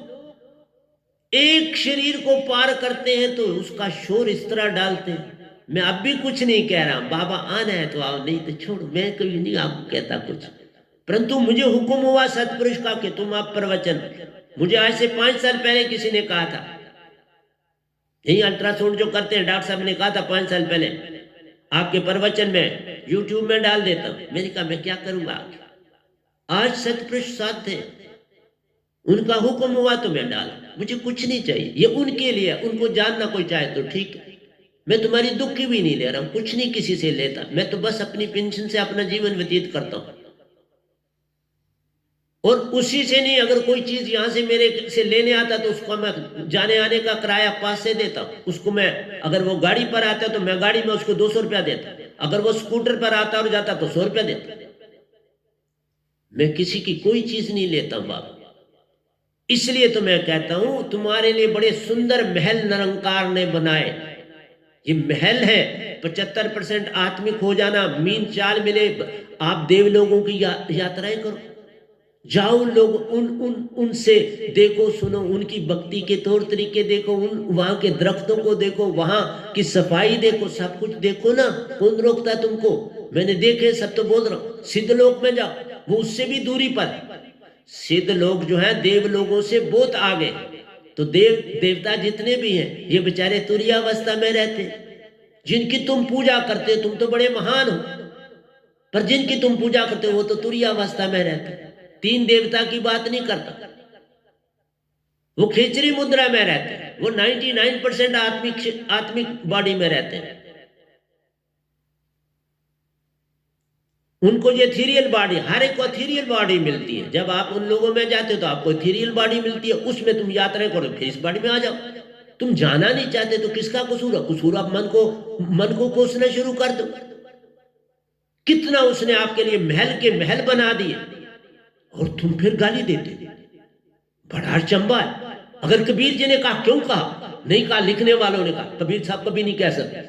एक शरीर को पार करते हैं तो उसका शोर इस तरह डालते हैं। मैं अब भी कुछ नहीं कह रहा, बाबा आना है तो आओ, नहीं तो छोड़। मैं कभी नहीं आपको कहता कुछ, परंतु मुझे हुक्म हुआ सतपुरुष का कि तुम आप प्रवचन। मुझे आज से 5 साल पहले किसी ने कहा था, यही अल्ट्रासाउंड जो करते हैं डॉक्टर साहब ने कहा था 5 साल पहले, आपके प्रवचन में यूट्यूब में डाल देता हूं। मैंने कहा मैं क्या करूंगा। आज सतपुरुष साथ थे, उनका हुक्म हुआ तो मैं डाल। मुझे कुछ नहीं चाहिए, ये उनके लिए। उनको जानना कोई चाहे तो ठीक है। मैं तुम्हारी दुख की भी नहीं ले रहा हूं, कुछ नहीं किसी से लेता। मैं तो बस अपनी पेंशन से अपना जीवन व्यतीत करता हूं, और उसी से नहीं। अगर कोई चीज यहां से मेरे से लेने आता तो उसको मैं जाने आने का किराया 5 से देता हूं उसको। मैं अगर वो गाड़ी पर आता तो मैं गाड़ी में उसको 200 रुपया देता। अगर वो स्कूटर पर आता और जाता तो 100 रुपया देता। मैं किसी की कोई चीज नहीं लेता बाबा। इसलिए तो मैं कहता हूं, तुम्हारे लिए बड़े सुंदर महल निरंकार ने बनाए। ये महल है। 75% आत्मिक हो जाना, मीन चाल मिले। आप देव लोगों की यात्राएं करो, जाओ लोग उनसे देखो, सुनो, उनकी भक्ति के तौर तरीके देखो, वहां के दरख्तों को देखो, वहां की सफाई देखो, सब कुछ देखो ना। कौन रोकता है तुमको? मैंने देखे, सब तो बोल रहा हूं। सिद्ध लोक में जाओ, वो उससे भी दूरी पर। सिद्ध लोग जो है देव लोगों से बहुत आगे। तो देवता जितने भी हैं, ये बेचारे तुरीयावस्था में रहते। जिनकी तुम पूजा करते, तुम तो बड़े महान हो, पर जिनकी तुम पूजा करते हो वो तो तुरीयावस्था में रहते। 3 देवता की बात नहीं करता, वो खेचरी मुद्रा में रहते हैं। वो 99% आत्मिक बॉडी में रहते हैं। उनको ये एथीरियल बॉडी, हर एक को एथीरियल बॉडी मिलती है। जब आप उन लोगों में जाते हो तो आपको एथीरियल बॉडी मिलती है, उसमें तुम यात्राएं करो, फिर इस बॉडी में आ जाओ। तुम जाना नहीं चाहते तो किसका कसूर है? कसूर आप मन को कोसना शुरू कर दो। कितना उसने आपके लिए महल के महल बना दिए, और तुम फिर गाली देते। बड़ा अचंभा है। अगर कबीर जी ने कहा, क्यों कहा? नहीं कहा, लिखने वालों ने कहा। कबीर साहब कभी नहीं कह सकते।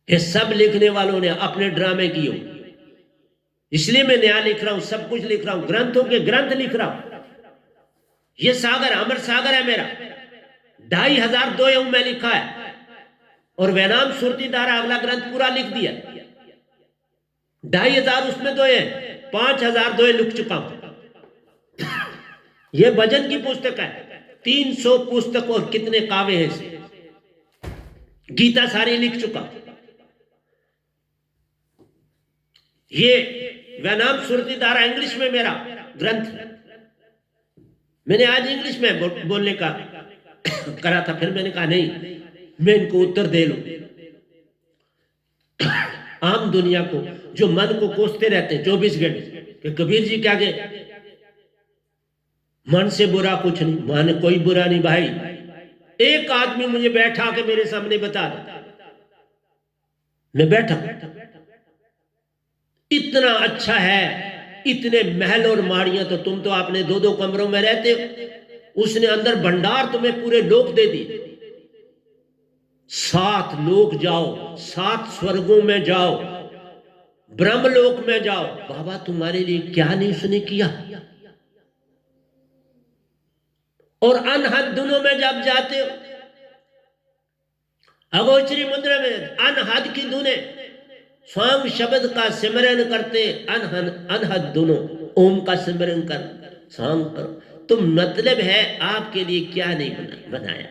ये सब लिखने वालों ने अपने ड्रामे किए। इसलिए मैं नया लिख रहा हूं, सब कुछ लिख रहा हूं, ग्रंथों के ग्रंथ लिख रहा हूं। ये सागर अमर सागर है मेरा। 2500 दोयों में लिखा है, और वैनाम सुरती धारा अगला ग्रंथ पूरा लिख दिया। 2500 उसमें दोए, 5000 दोए लिख चुका हूं। ये भजन की पुस्तक है। 300 पुस्तक और कितने काव्य हैं इसे। गीता सारी लिख चुका। ये वैनाम सुरती धारा इंग्लिश में मेरा ग्रंथ। मैंने आज इंग्लिश में बोलने का करा था, फिर मैंने कहा नहीं, मैं इनको उत्तर दे लूं। आम दुनिया को जो मन को कोसते रहते हैं 24 घंटे कि कबीर जी क्या गए, मन से बुरा कुछ नहीं। मन कोई बुरा नहीं भाई, एक आदमी मुझे बैठा के मेरे सामने बता दो, मैं बैठा, इतना अच्छा है, इतने महल और माड़ियां, तो तुम तो आपने 2-2 कमरों में रहते हो, उसने अंदर भंडार तुम्हें पूरे लोक दे दिए, 7 लोक जाओ, 7 स्वर्गों में जाओ, ब्रह्मलोक में जाओ, बाबा तुम्हारे लिए क्या नहीं उसने किया। और अनहद दिनों में जब जाते हो, अगोचरी मुद्रा में अनहद की धुनें, स्वाम शब्द का सिमरन करते, अनहद दोनों ओम का सिमरन कर स्वाम करो, तो मतलब है आपके लिए क्या नहीं बनाया।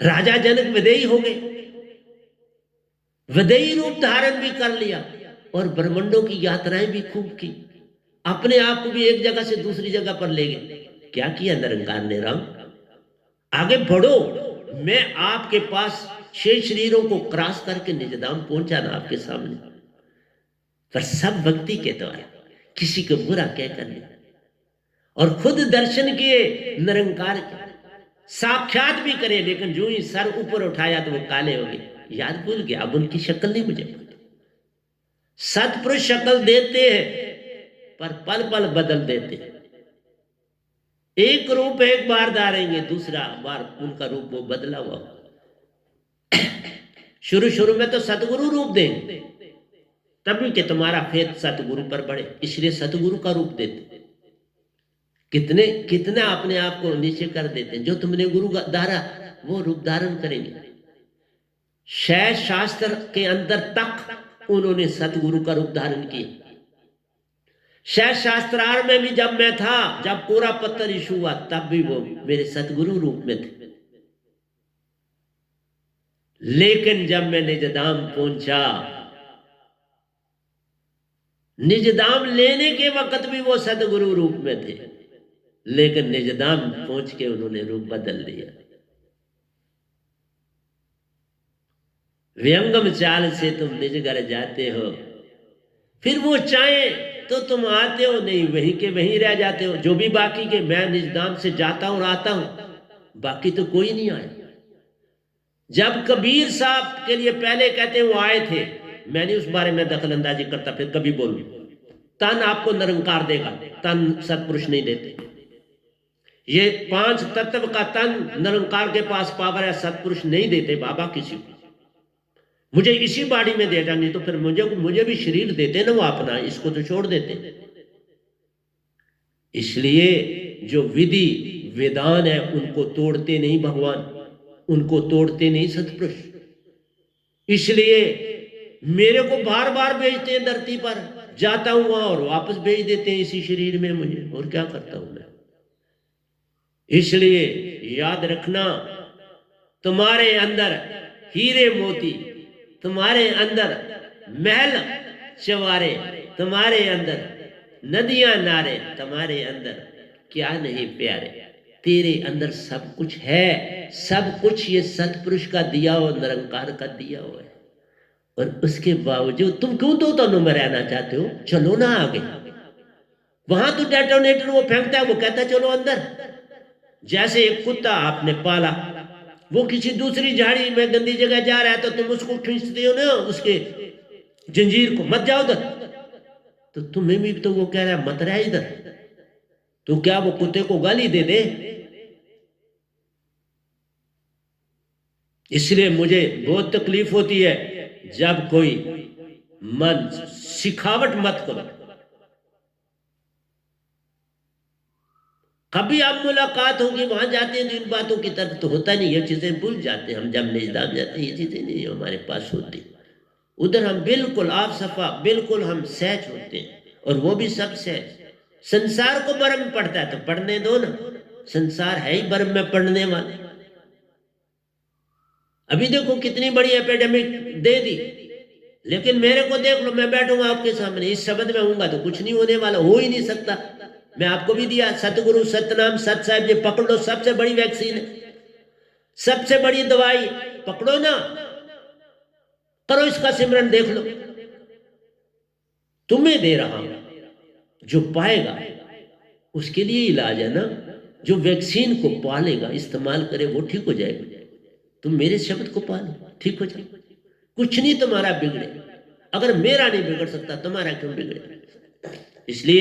राजा जनक विदेही हो गए, विदेही रूप धारण भी कर लिया, और ब्रह्मंडों की यात्राएं भी खूब की, अपने आप को भी एक जगह से दूसरी जगह पर ले गए। क्या किया निरंकार ने? राम आगे बढ़ो, मैं आपके पास 6 शरीरों को क्रॉस करके निजधाम पहुंचा ना आपके सामने, पर सब भक्ति के द्वारा, किसी को बुरा कहकर नहीं, और खुद दर्शन किए निरंकार के, साक्षात भी करे, लेकिन जो ही सर ऊपर उठाया तो वो काले हो गए, याद भूल गया, अब उनकी शक्ल नहीं मुझे पता। सतपुरुष शक्ल देते हैं पर पल पल बदल देते हैं, एक रूप एक बार धारेंगे, दूसरा बार उनका रूप वो बदला हुआ। शुरू में तो सतगुरु रूप देंगे, तभी कि तुम्हारा फेत सतगुरु पर बढ़े, इसलिए सतगुरु का रूप देते। कितने कितना अपने आप को नीचे कर देते हैं, जो तुमने गुरु धारा वो रूप धारण करेंगे। शैव शास्त्र के अंदर तक उन्होंने सतगुरु का रूप धारण किया। शैव शास्त्रार्थ में भी जब मैं था, जब पूरा पत्थर इशू हुआ, तब भी वो मेरे सतगुरु रूप में थे। लेकिन जब मैं निजधाम पहुंचा, निजधाम लेने के वक्त भी वो सतगुरु रूप में थे, लेकिन निजधाम पहुंच के उन्होंने रूप बदल लिया। व्यंगम चाल से तुम निज घर जाते हो, फिर वो चाहे तो तुम आते हो, नहीं वहीं के वहीं रह जाते हो। जो भी बाकी के, मैं निजधाम से जाता हूं आता हूं, बाकी तो कोई नहीं आया। जब कबीर साहब के लिए पहले कहते वो आए थे, मैंने उस बारे में दखल अंदाजी करता, फिर कभी बोलूं, तन आपको निरंकार देगा, तन सतपुरुष नहीं देते। ये 5 तत्व का तन निरंकार के पास पावर है, सतपुरुष नहीं देते बाबा किसी को। मुझे इसी बाड़ी में दे जानी, तो फिर मुझे भी शरीर देते ना वो अपना, इसको तो छोड़ देते। इसलिए जो विधि विधान है उनको तोड़ते नहीं भगवान, उनको तोड़ते नहीं सतपुरुष। इसलिए मेरे को बार बार भेजते हैं धरती पर, जाता हूं वहां और वापस भेज देते हैं इसी शरीर में मुझे, और क्या करता हूं मैं। इसलिए याद रखना, तुम्हारे अंदर हीरे मोती, तुम्हारे अंदर महल चवारे, तुम्हारे अंदर नदियां नारे, तुम्हारे अंदर क्या नहीं प्यारे, तेरे अंदर सब कुछ है, सब कुछ ये सतपुरुष का दिया हो, निरंकार का दिया हुआ है। और उसके बावजूद तुम क्यों तो तनु में रहना चाहते हो? चलो ना आगे, वहां तो डेटोनेटर वो फेंकता है, वो कहता है चलो अंदर। जैसे एक कुत्ता आपने पाला, वो किसी दूसरी झाड़ी में गंदी जगह जा रहा है, तो तुम उसको खींचते हो ना, उसके जंजीर को, मत जाओ उधर। तो तुम्हें भी तो वो कह रहा है मत रहा इधर, तो क्या वो कुत्ते को गाली दे दे? इसलिए मुझे बहुत तकलीफ होती है जब कोई मन सिखावट मत करो। कभी आप मुलाकात होगी, वहां जाते हैं तो इन बातों की तरफ तो होता नहीं, ये चीजें भूल जाते हैं हम। जब निजधाम जाते हैं ये चीजें नहीं हमारे पास होती, उधर हम बिल्कुल आप सफा, बिल्कुल हम सहज होते हैं, और वो भी सब सहज। संसार को बर्म पड़ता है तो पढ़ने दो ना, संसार है ही बर्म में पढ़ने वाले। अभी देखो कितनी बड़ी एपिडेमिक दे दी, लेकिन मेरे को देख लो, मैं बैठूंगा आपके सामने, इस शब्द में हूंगा तो कुछ नहीं होने वाला, हो ही नहीं सकता। मैं आपको भी दिया सतगुरु सतनाम सत साहिब जी, पकड़ लो, सबसे बड़ी वैक्सीन है, सबसे बड़ी दवाई, पकड़ो ना, करो इसका सिमरन, देख लो। तुम्हें दे रहा हूं, जो पाएगा उसके लिए इलाज है ना। जो वैक्सीन को पालेगा, इस्तेमाल करे, वो ठीक हो जाएगा। तुम मेरे शब्द को पालो, ठीक हो जाए। कुछ नहीं तुम्हारा बिगड़े। अगर मेरा नहीं बिगड़ सकता, तुम्हारा क्यों बिगड़े? इसलिए